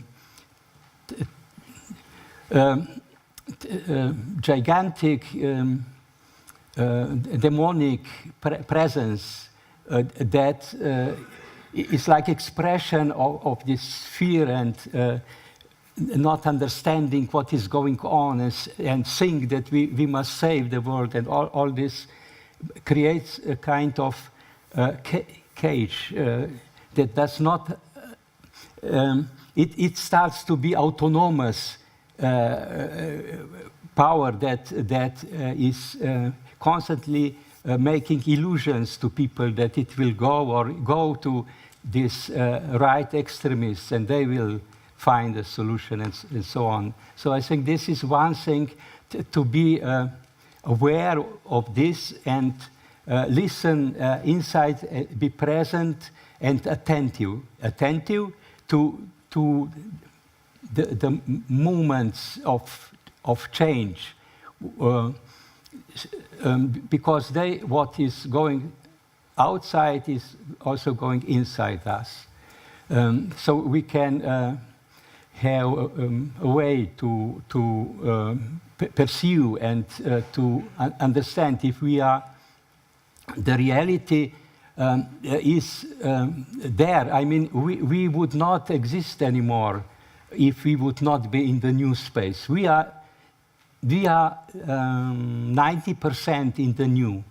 gigantic demonic presence that is like expression of this fear and not understanding what is going on and think that we must save the world, and all this creates a kind of cage that does not, it starts to be autonomous power that is constantly making illusions to people that it will go to these right extremists and they will find a solution and so on. So I think this is one thing to be aware of this and listen inside, be present and attentive to the movements of change, because what is going outside is also going inside us. So we can have a way to pursue and to understand if we are, the reality is there. I mean, we would not exist anymore if we would not be in the new space. We are 90% in the new.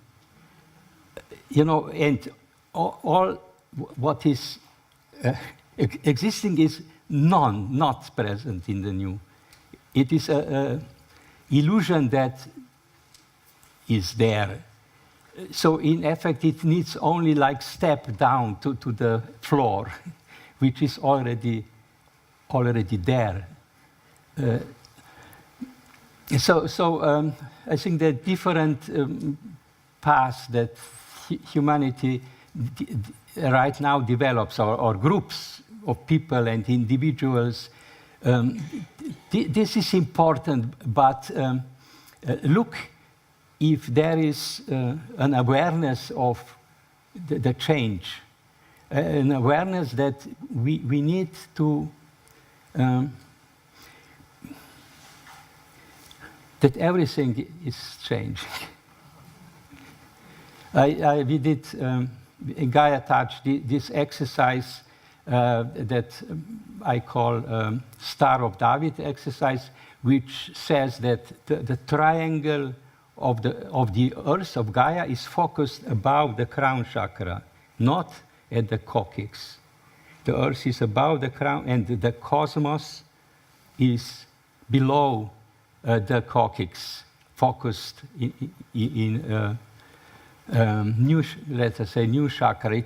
You know, and all what is existing is not present in the new. It is an illusion that is there. So in effect, it needs only like step down to the floor, which is already there. So I think the different paths that humanity right now develops, or groups of people and individuals, this is important, but look if there is an awareness of the change, an awareness that we need to, that everything is changing. We did in Gaia Touch this exercise that I call Star of David exercise, which says that the triangle of the earth of Gaia is focused above the crown chakra, not at the coccyx. The earth is above the crown, and the cosmos is below the coccyx, focused in new, let us say, new chakra.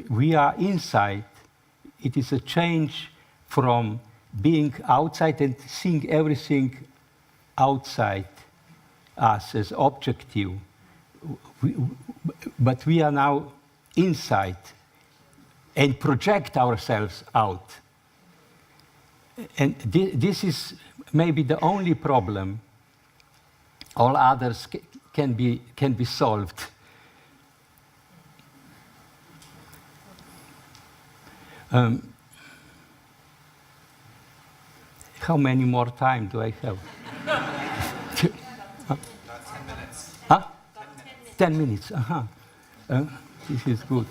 We are inside. It is a change from being outside and seeing everything outside us as objective. But we are now inside and project ourselves out. And this is maybe the only problem. All others can be solved. How many more time do I have? About 10 minutes. Huh? 10 minutes. This is good.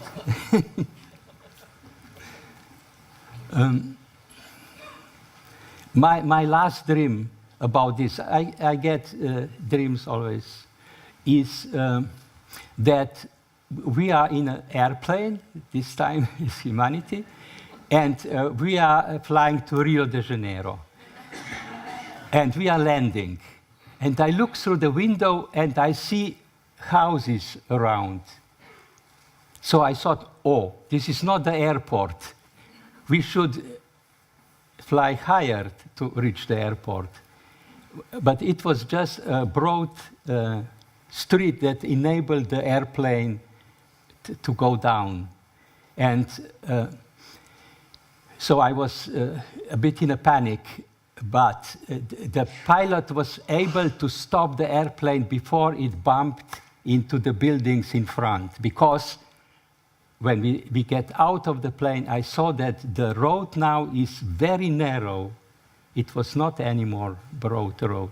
My last dream about this, I get dreams always, is that we are in an airplane, this time is humanity, and we are flying to Rio de Janeiro. And we are landing. And I look through the window and I see houses around. So I thought, oh, this is not the airport. We should fly higher to reach the airport. But it was just a broad street that enabled the airplane to go down. And so I was a bit in a panic, but the pilot was able to stop the airplane before it bumped into the buildings in front, because when we get out of the plane, I saw that the road now is very narrow. It was not anymore broad road.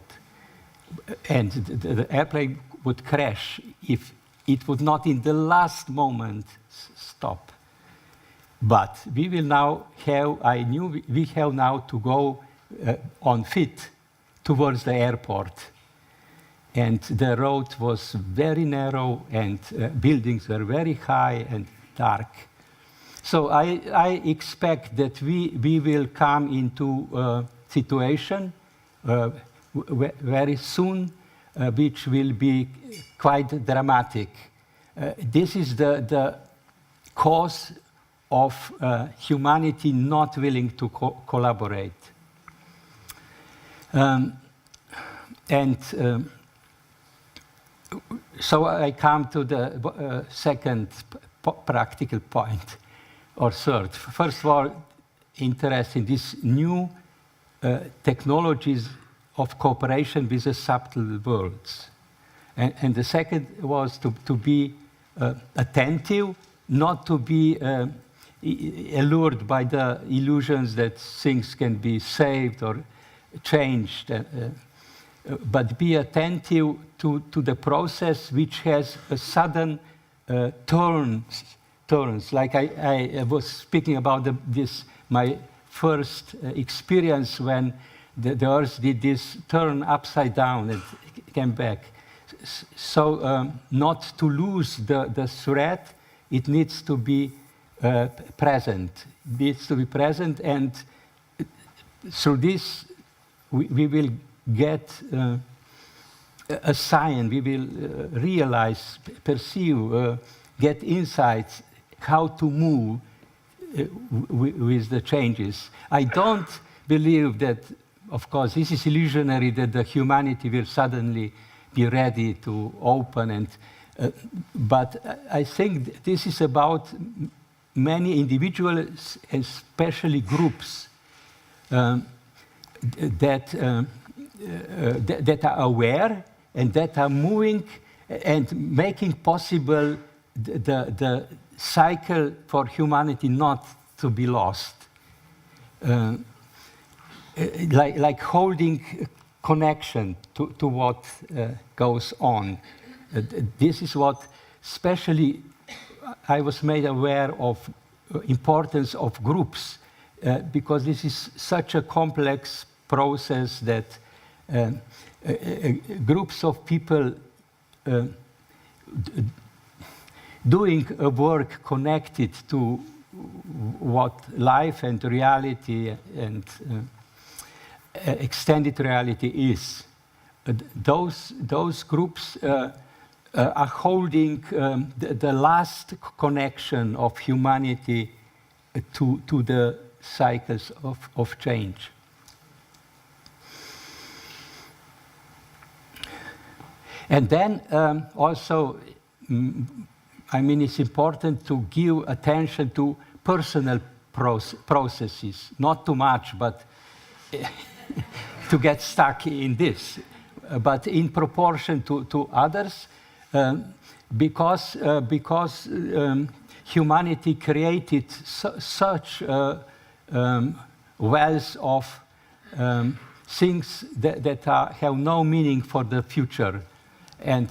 And the airplane would crash if it would not in the last moment stop. But we will now have, I knew we have now to go on foot towards the airport. And the road was very narrow and buildings were very high and dark. So I expect that we will come into a situation very soon which will be quite dramatic. This is the cause of humanity not willing to collaborate. So I come to the second practical point, or third. First of all, interest in these new technologies of cooperation with the subtle worlds. And the second was to be attentive, not to be allured by the illusions that things can be saved or changed, but be attentive to the process which has a sudden turns. Like I was speaking about this, my first experience when the Earth did this turn upside down and came back. So not to lose the thread, it needs to be present. It needs to be present, and through this we will get a sign, we will realize, perceive, get insights how to move with the changes. I don't believe that, of course, this is illusionary, that the humanity will suddenly be ready to open, and but I think this is about many individuals, especially groups, that are aware and that are moving and making possible the cycle for humanity not to be lost. Like holding connection to what goes on. This is what, especially, I was made aware of importance of groups, because this is such a complex process that groups of people doing a work connected to what life and reality and extended reality is. Those groups are holding the last connection of humanity to the cycles of change. And then also, I mean, it's important to give attention to personal processes, not too much, but to get stuck in this, but in proportion to others, because humanity created such wealth of things that have no meaning for the future, and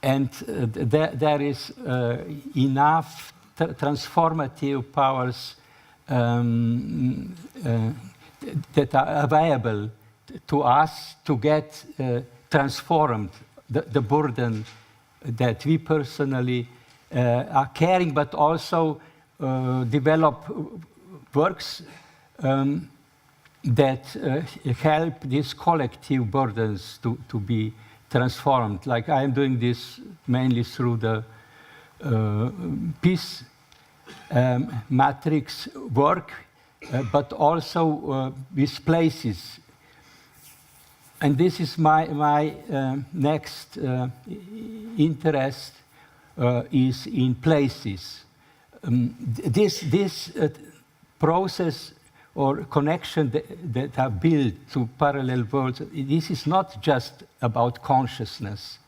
there is enough transformative powers that are available to us to get transformed the burden that we personally are carrying, but also develop works that help these collective burdens to be transformed. Like I am doing this mainly through the peace matrix work, but also with places. And this is my next interest, is in places. This process or connection that are built to parallel worlds, this is not just about consciousness.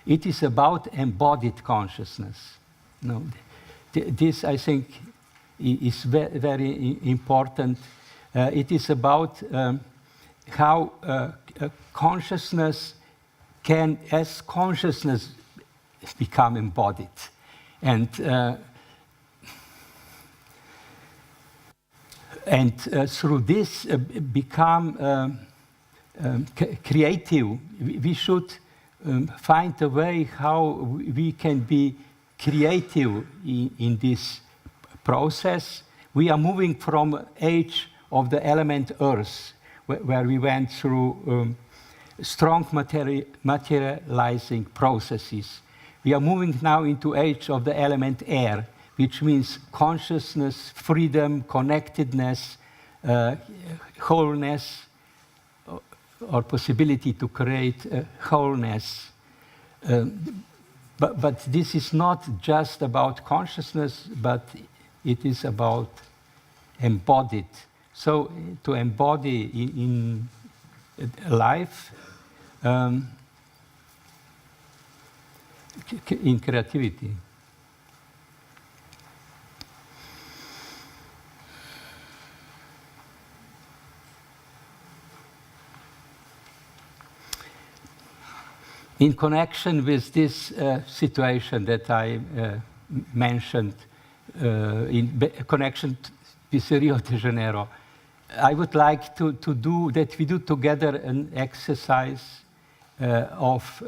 It is about embodied consciousness. No, this, I think, is very important. It is about how consciousness can, as consciousness, become embodied. And through this become creative. We should find a way how we can be creative in this process. We are moving from age of the element Earth, where we went through strong materializing processes. We are moving now into age of the element air, which means consciousness, freedom, connectedness, wholeness, or possibility to create wholeness. But this is not just about consciousness, but it is about embodied. So to embody in life, in creativity. In connection with this situation that I mentioned, in connection with Rio de Janeiro, I would like to do that we do together an exercise of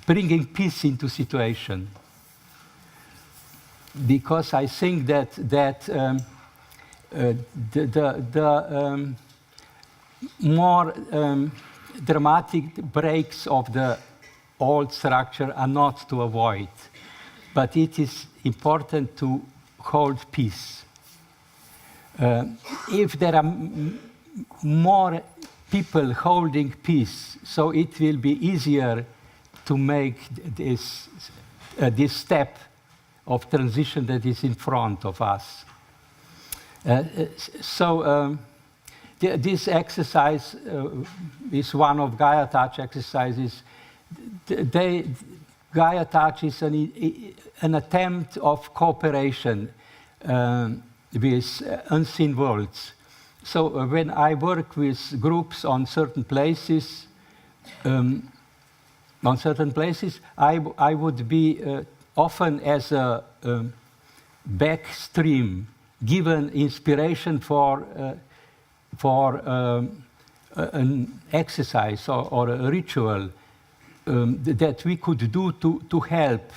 bringing peace into situation. Because I think that the more dramatic breaks of the old structure are not to avoid, but it is important to hold peace. If there are more people holding peace, so it will be easier to make this step of transition that is in front of us. This exercise is one of Gaia Touch exercises. Gaia Touch is an attempt of cooperation with unseen worlds. So when I work with groups on certain places, I would be often as a backstream, given inspiration for an exercise or a ritual that we could do to help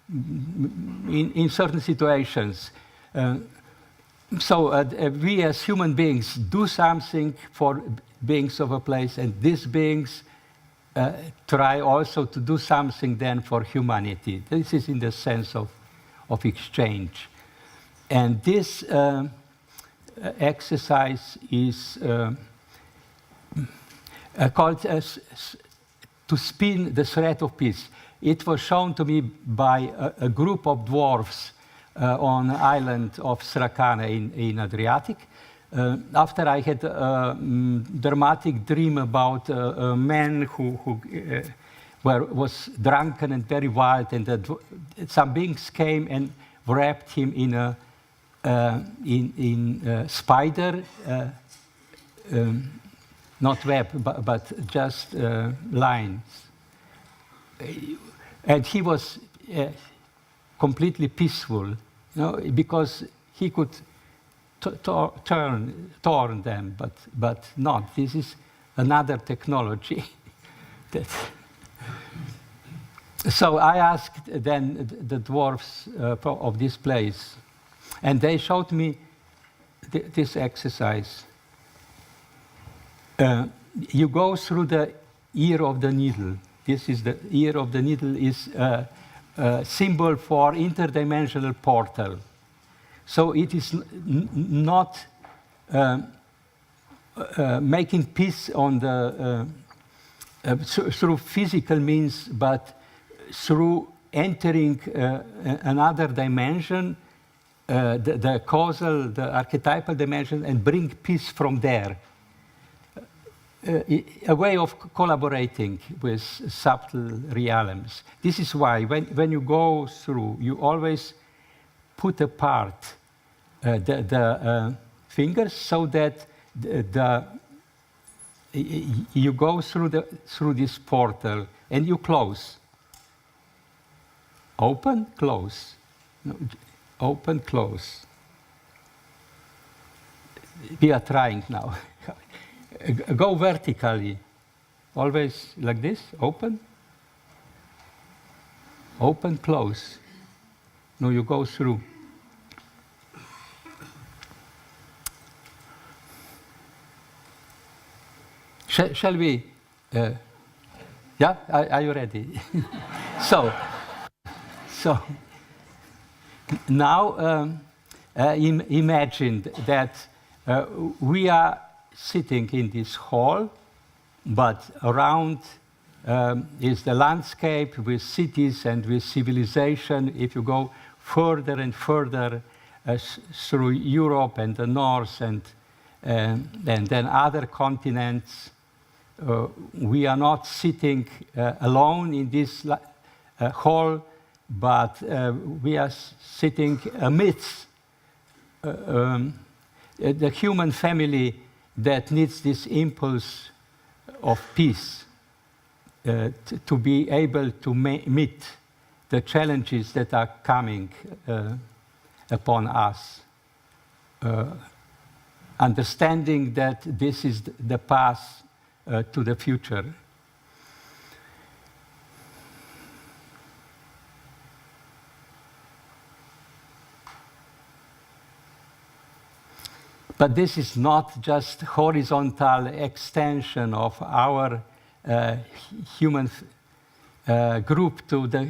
in certain situations. So we as human beings do something for beings of a place, and these beings try also to do something then for humanity. This is in the sense of exchange. And this exercise is called to spin the thread of peace. It was shown to me by a group of dwarfs on the island of Sracane in Adriatic. After I had a dramatic dream about a man who was drunken and very wild, and that some beings came and wrapped him in a spider, not web, but just lines. And he was completely peaceful, because he could torn them, but not. This is another technology. So I asked then the dwarfs of this place, and they showed me this exercise. You go through the ear of the needle. This is the ear of the needle is a symbol for interdimensional portal. So it is not making peace on the through physical means, but through entering another dimension, the causal, the archetypal dimension, and bring peace from there. A way of collaborating with subtle realms. This is why when you go through, you always put apart the fingers so that you go through this portal and you close. Open, close. No, open, close. We are trying now. Go vertically. Always like this, open. Open, close. No, you go through. Shall we? Yeah, are you ready? So now imagine that we are sitting in this hall, but around is the landscape with cities and with civilization. If you go further and further through Europe and the north and then other continents, we are not sitting alone in this hall, but we are sitting amidst the human family that needs this impulse of peace to be able to meet the challenges that are coming upon us. Understanding that this is the path to the future. But this is not just horizontal extension of our human group to the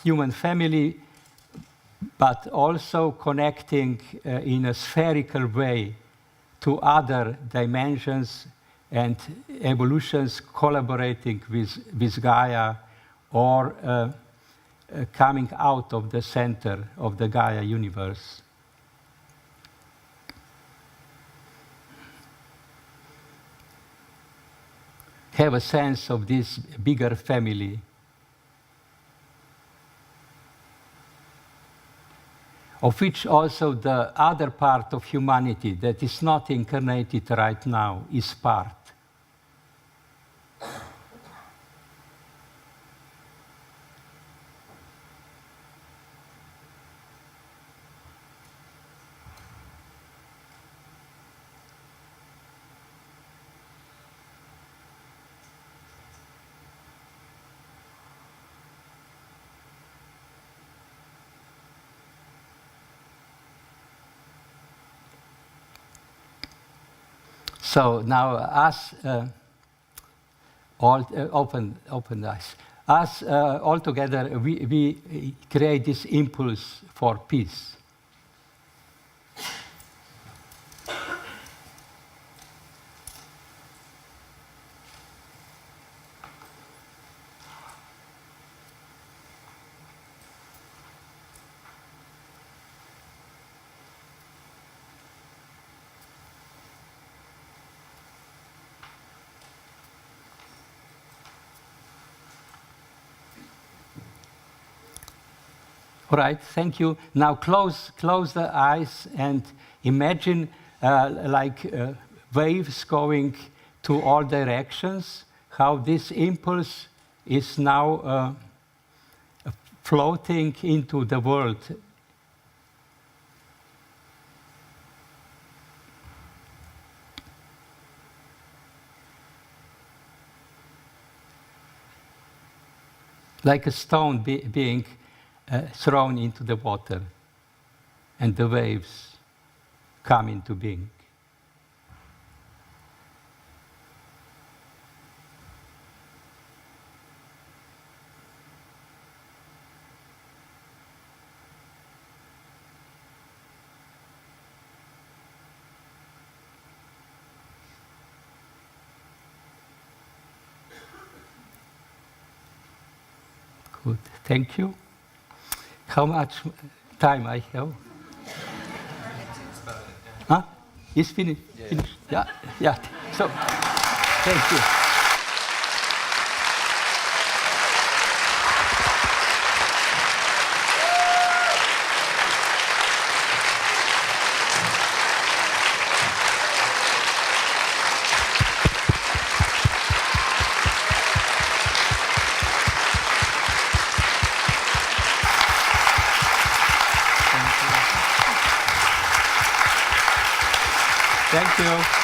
human family, but also connecting in a spherical way to other dimensions and evolutions, collaborating with Gaia, or coming out of the center of the Gaia universe. Have a sense of this bigger family, of which also the other part of humanity that is not incarnated right now is part. So now us, all open eyes. Us all together, we create this impulse for peace. All right, thank you. Now close the eyes and imagine like waves going to all directions, how this impulse is now floating into the world. Like a stone being thrown into the water, and the waves come into being. Good, thank you. How much time I have? Huh? It's finished. Finished. Yeah. So, thank you. Thank you.